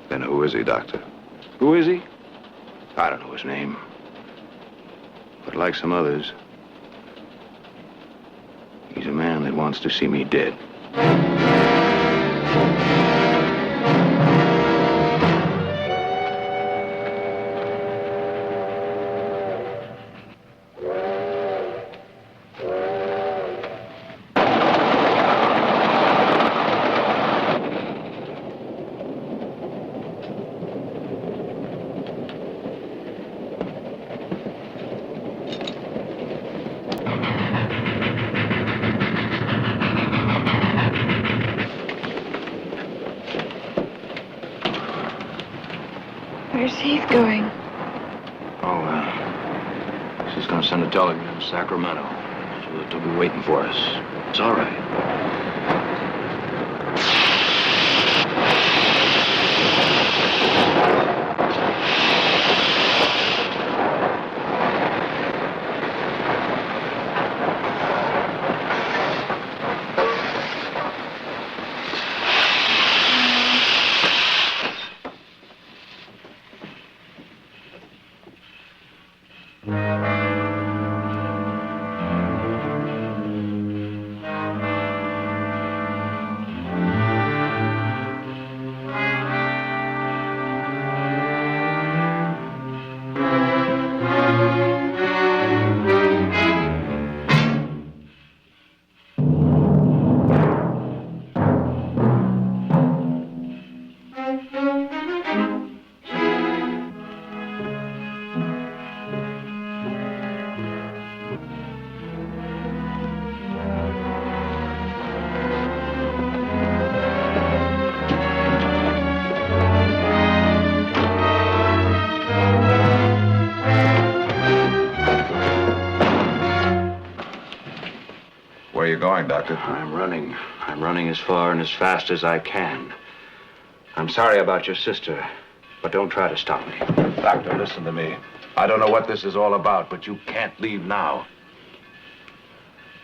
Then who is he, Doctor? Who is he? I don't know his name. But like some others, he's a man that wants to see me dead. Where's Heath going? She's gonna send a telegram to Sacramento. So that they'll be waiting for us. It's all right. Where are you going, Doctor? I'm running. I'm running as far and as fast as I can. I'm sorry about your sister, but don't try to stop me. Doctor, listen to me. I don't know what this is all about, but you can't leave now.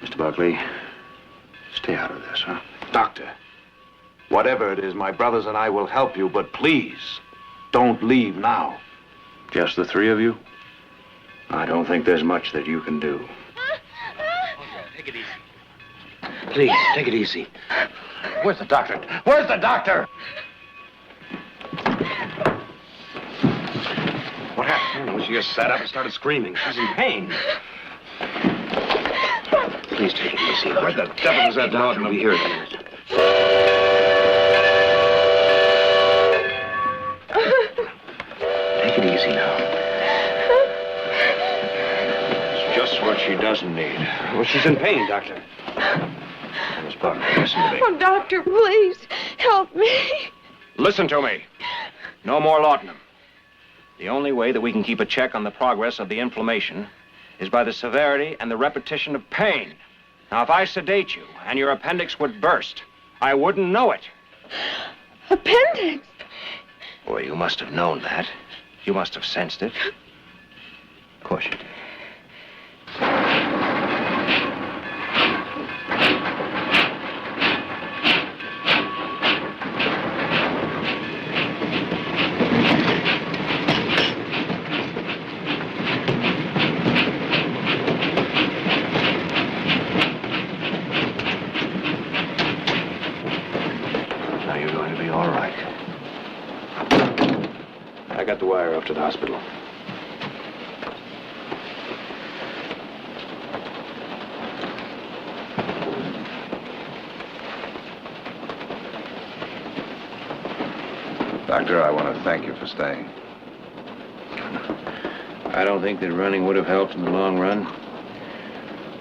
Mr. Barkley, stay out of this, huh? Doctor, whatever it is, my brothers and I will help you, but please, don't leave now. Just the 3 of you? I don't think there's much that you can do. Take it easy. Please, take it easy. Where's the doctor? Where's the doctor? What happened? Well, she just sat up and started screaming. She's in pain. Please take it easy. Where the devil is that doctor? Will be here in a minute. Take it easy now. Just what she doesn't need. Well, she's in pain, Doctor. Miss Buck, listen to me. Oh, doctor, please help me. Listen to me. No more laudanum. The only way that we can keep a check on the progress of the inflammation is by the severity and the repetition of pain. Now, if I sedate you and your appendix would burst, I wouldn't know it. Appendix? Boy, you must have known that. You must have sensed it. Of course you did. Now you're going to be all right. I got the wire off to the hospital. Doctor, I want to thank you for staying. I don't think that running would have helped in the long run.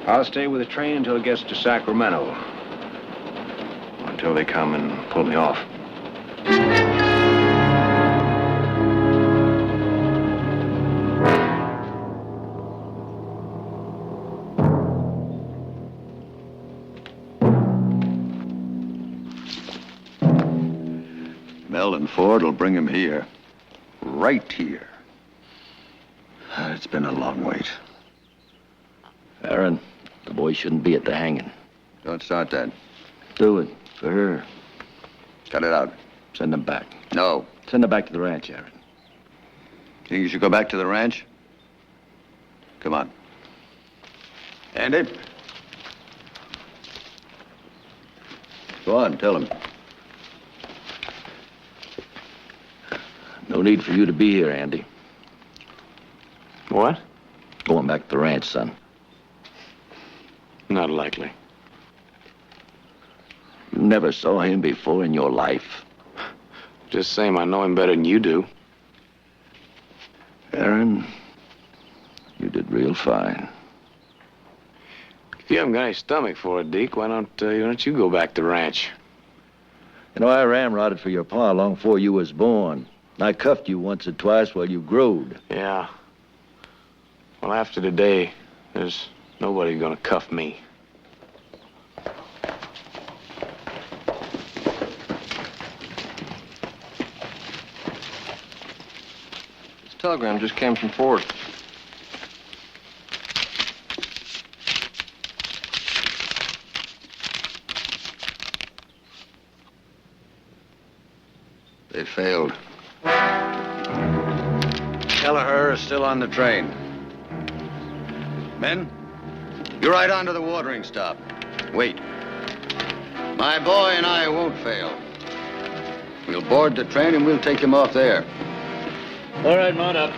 I'll stay with the train until it gets to Sacramento. Until they come and pull me off. Mel and Ford will bring him here. Right here. It's been a long wait. Aaron, the boy shouldn't be at the hanging. Don't start that. Do it for her. Cut it out. Send them back. No. Send them back to the ranch, Aaron. Think you should go back to the ranch? Come on. Andy? Go on, tell him. No need for you to be here, Andy. What? Going back to the ranch, son. Not likely. You never saw him before in your life. Just same, I know him better than you do. Aaron, you did real fine. If you haven't got any stomach for it, Deke, why don't you go back to the ranch? You know, I ramrodded for your pa long before you was born. I cuffed you once or twice while you growed. Yeah. Well, after today, there's nobody gonna cuff me. This telegram just came from Ford. They failed. Kelleher is still on the train. Men, you ride on to the watering stop. Wait. My boy and I won't fail. We'll board the train and we'll take him off there. All right, mount up.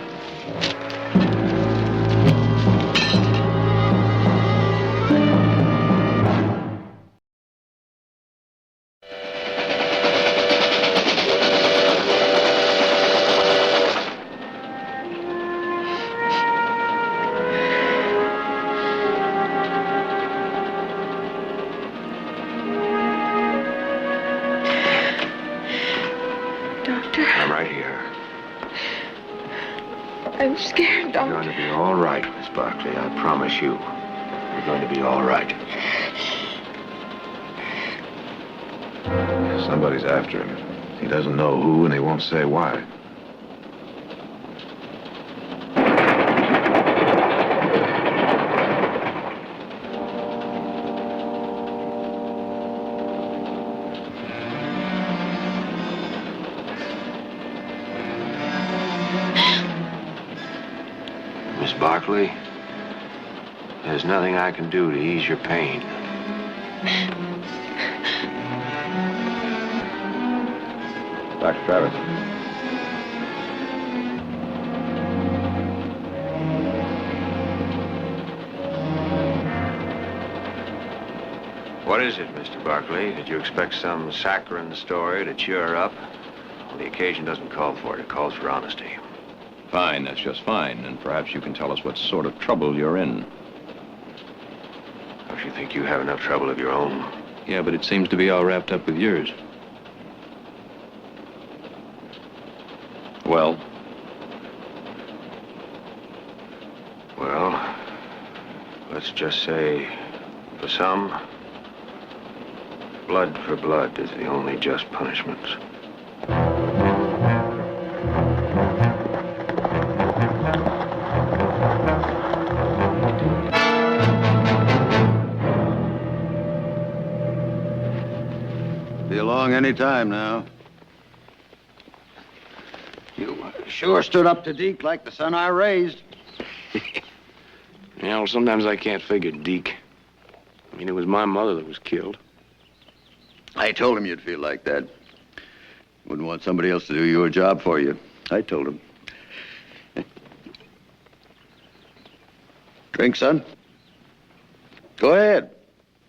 I'm right here. I'm scared, You're going to be all right, Miss Barkley. I promise you. You're going to be all right. Somebody's after him. He doesn't know who, and he won't say why. Miss Barkley, there's nothing I can do to ease your pain. Dr. Travis. What is it, Mr. Barkley? Did you expect some saccharine story to cheer her up? Well, the occasion doesn't call for it. It calls for honesty. Fine, that's just fine. And perhaps you can tell us what sort of trouble you're in. think you have enough trouble of your own? Yeah, but it seems to be all wrapped up with yours. Well? Well, let's just say, for some, blood for blood is the only just punishment. Be along any time now. You sure stood up to Deke like the son I raised. You know, sometimes I can't figure Deke. I mean, it was my mother that was killed. I told him you'd feel like that. Wouldn't want somebody else to do your job for you. I told him. Drink, son? Go ahead.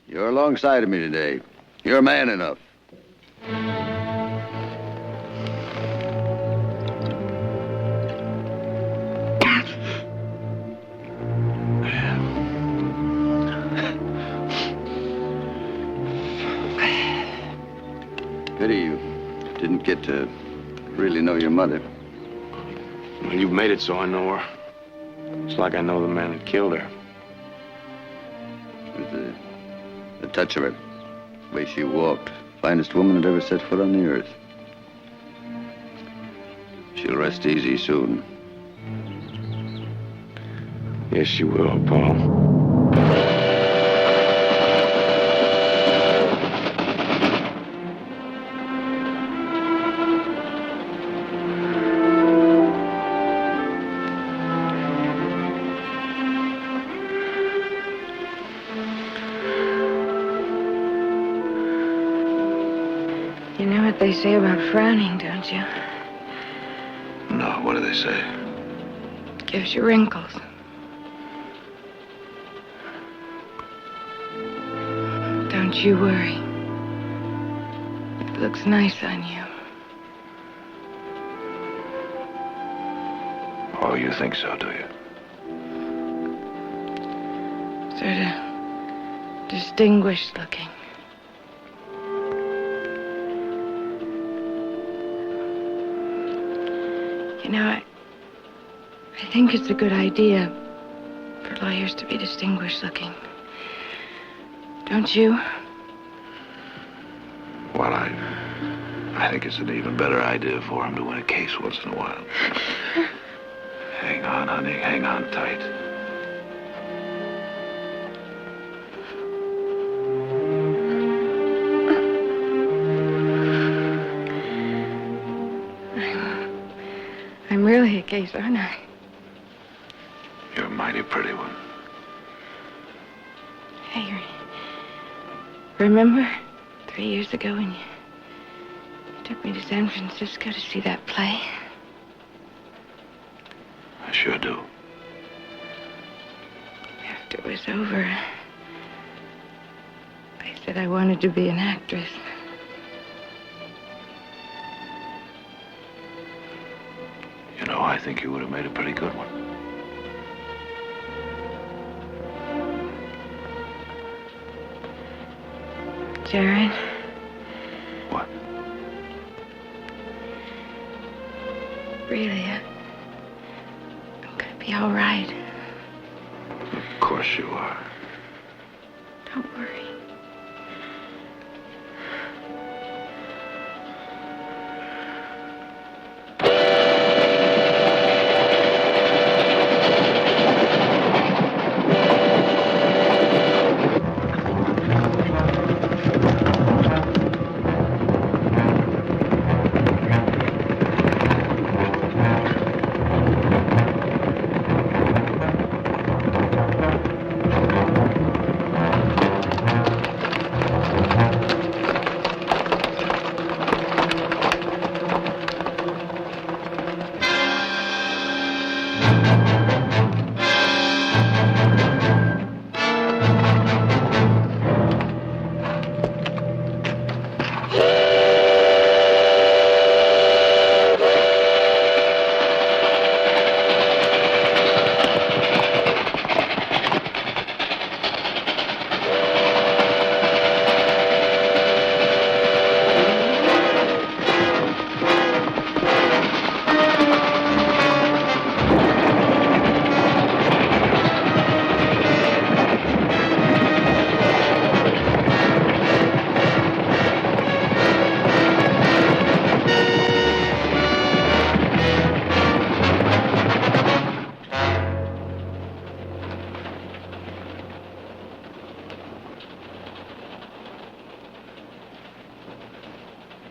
You're alongside of me today. You're man enough. Pity you didn't get to really know your mother. Well, you've made it so I know her. It's like I know the man that killed her. With the touch of her, the way she walked. Finest woman that ever set foot on the earth. She'll rest easy soon. Yes, she will, Paul. You know what they say about frowning, don't you? No, what do they say? Gives you wrinkles. Don't you worry. It looks nice on you. Oh, you think so, do you? Sort of distinguished looking. You know, I think it's a good idea for lawyers to be distinguished looking. Don't you? Well, I think it's an even better idea for him to win a case once in a while. Hang on, honey. Hang on tight. I'm really a case, aren't I? You're a mighty pretty one. Hey, remember 3 years ago when you took me to San Francisco to see that play? I sure do. After it was over, I said I wanted to be an actress. You know, I think you would have made a pretty good one. Jared? What? Really, I'm gonna be all right. Of course you are. Don't worry.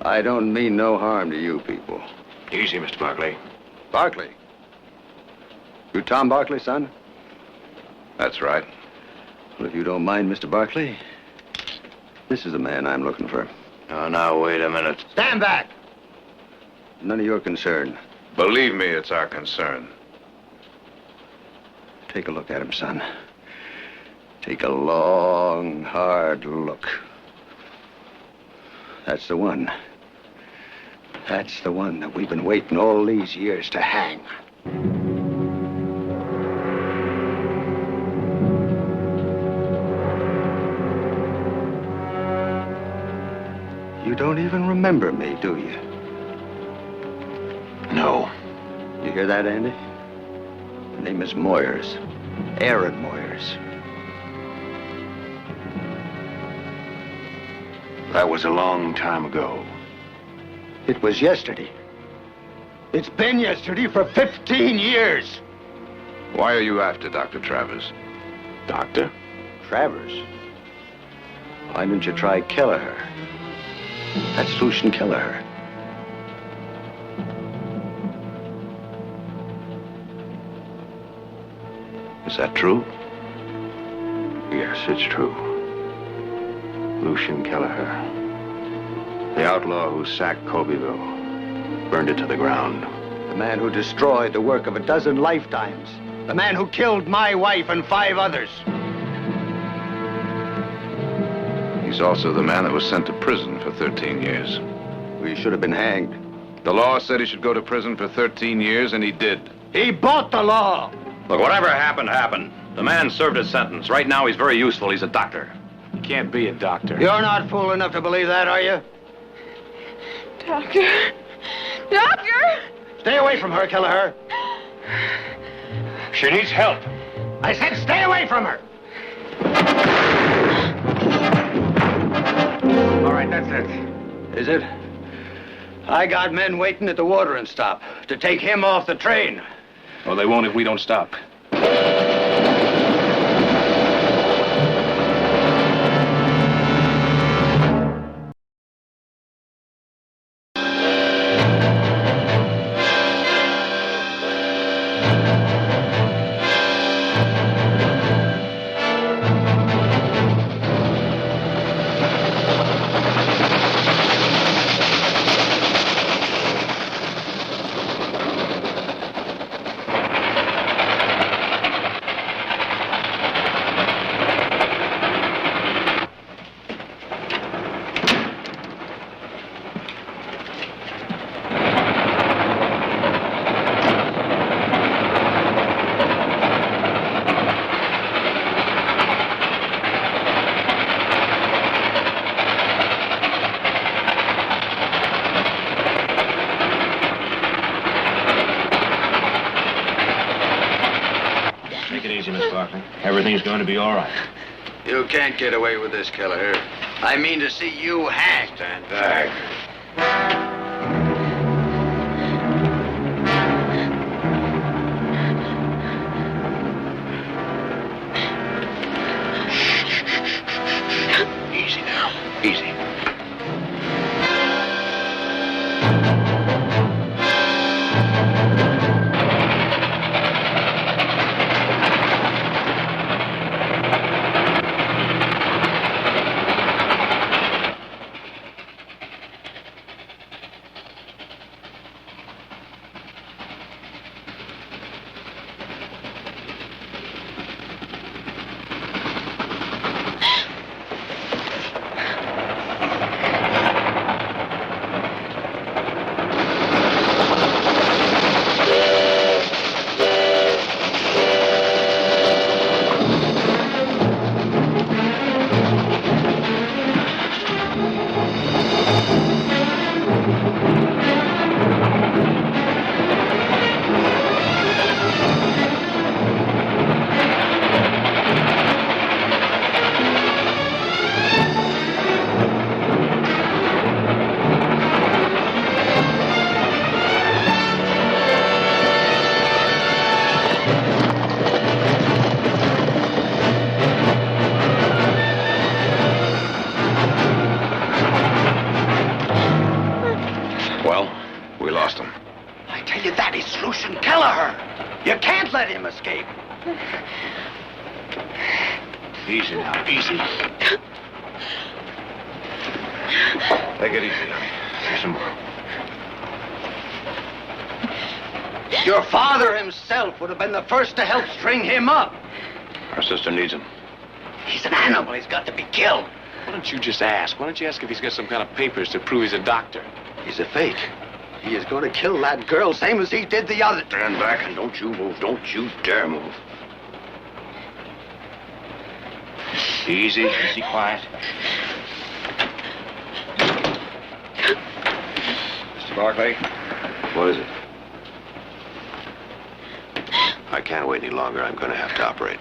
I don't mean no harm to you people. Easy, Mr. Barkley. Barkley? You Tom Barkley, son? That's right. Well, if you don't mind, Mr. Barkley, this is the man I'm looking for. Oh, now, wait a minute. Stand back! None of your concern. Believe me, it's our concern. Take a look at him, son. Take a long, hard look. That's the one. That's the one that we've been waiting all these years to hang. You don't even remember me, do you? No. You hear that, Andy? My name is Moyers. Aaron Moyers. That was a long time ago. It was yesterday. It's been yesterday for 15 years. Why are you after Dr. Travers? Doctor? Travers? Why don't you try Kelleher? That's Lucian Kelleher. Is that true? Yes, it's true. Lucian Kelleher. The outlaw who sacked Colbyville. Burned it to the ground. The man who destroyed the work of a dozen lifetimes. The man who killed my wife and 5 others. He's also the man that was sent to prison for 13 years. We should have been hanged. The law said he should go to prison for 13 years, and he did. He bought the law! Look, whatever happened, happened. The man served his sentence. Right now, he's very useful. He's a doctor. He can't be a doctor. You're not fool enough to believe that, are you? Doctor! Doctor! Stay away from her, Kelleher. She needs help. I said stay away from her! All right, that's it. Is it? I got men waiting at the watering stop to take him off the train. Well, they won't if we don't stop. Everything's going to be all right. You can't get away with this, Kelleher. I mean to see you hanged. Stand back. Easy now. Easy. let him escape. Easy now, easy. Take it easy, honey. Here's some more. Your father himself would have been the first to help string him up. Our sister needs him. He's an animal. He's got to be killed. Why don't you just ask? Why don't you ask if he's got some kind of papers to prove he's a doctor? He's a fake. He is going to kill that girl, same as he did the other. Stand back and don't you move. Don't you dare move. Easy, easy, quiet. Mr. Barclay? What is it? I can't wait any longer. I'm going to have to operate.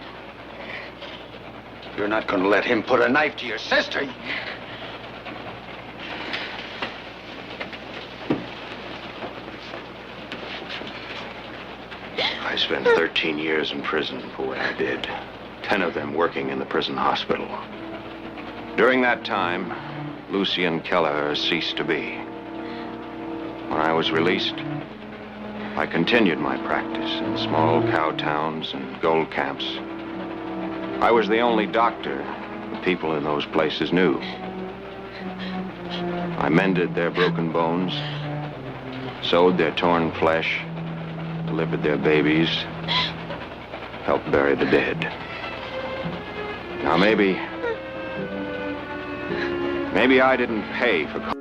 You're not going to let him put a knife to your sister. I spent 13 years in prison for what I did. 10 of them working in the prison hospital. During that time, Lucien Kelleher ceased to be. When I was released, I continued my practice in small cow towns and gold camps. I was the only doctor the people in those places knew. I mended their broken bones, sewed their torn flesh, delivered their babies, helped bury the dead. Now maybe I didn't pay for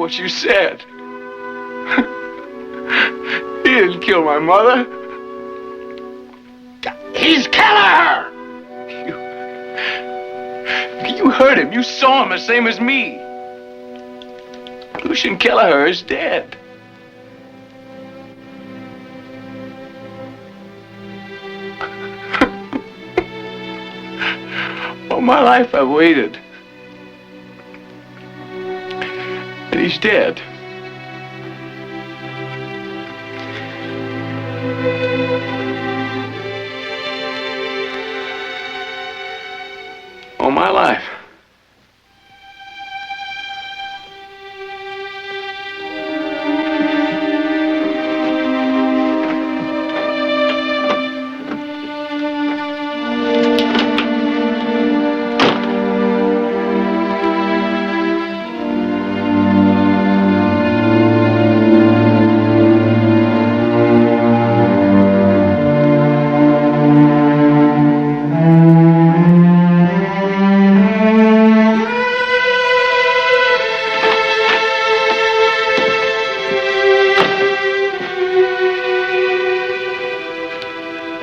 what you said. He didn't kill my mother. He's Kelleher! You heard him. You saw him the same as me. Lucian Kelleher is dead. All my life I've waited. And he's dead. All my life.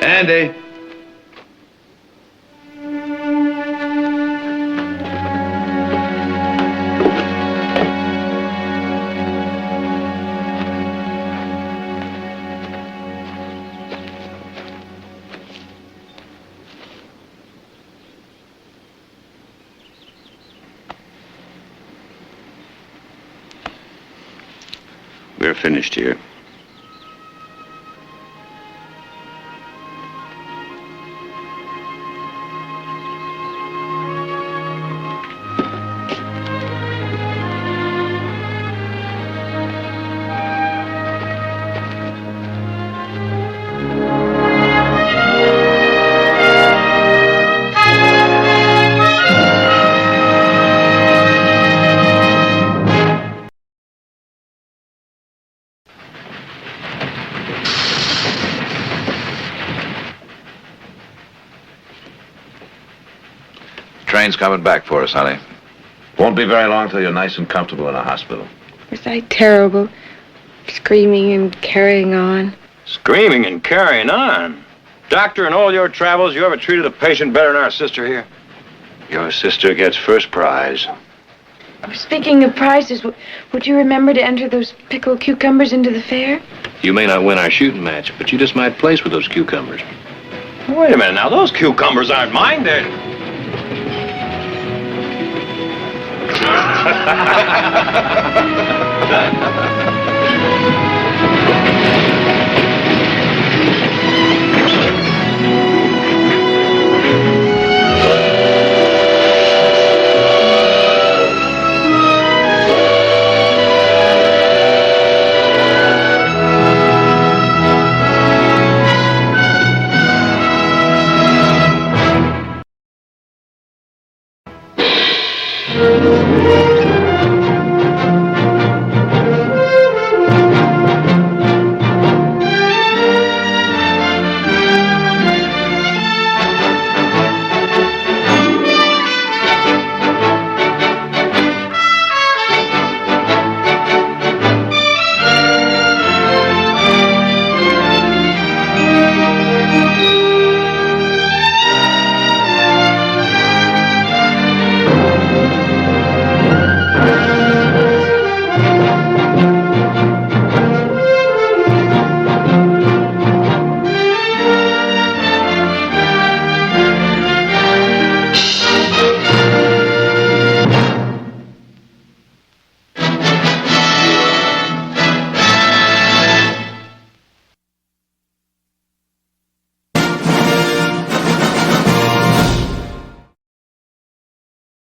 Andy. We're finished here. Train's coming back for us, honey. Won't be very long till you're nice and comfortable in a hospital. Was I terrible? Screaming and carrying on. Screaming and carrying on? Doctor, in all your travels, you ever treated a patient better than our sister here? Your sister gets first prize. Speaking of prizes, would you remember to enter those pickled cucumbers into the fair? You may not win our shooting match, but you just might place with those cucumbers. Wait a minute now, those cucumbers aren't mine, they're... Thank you.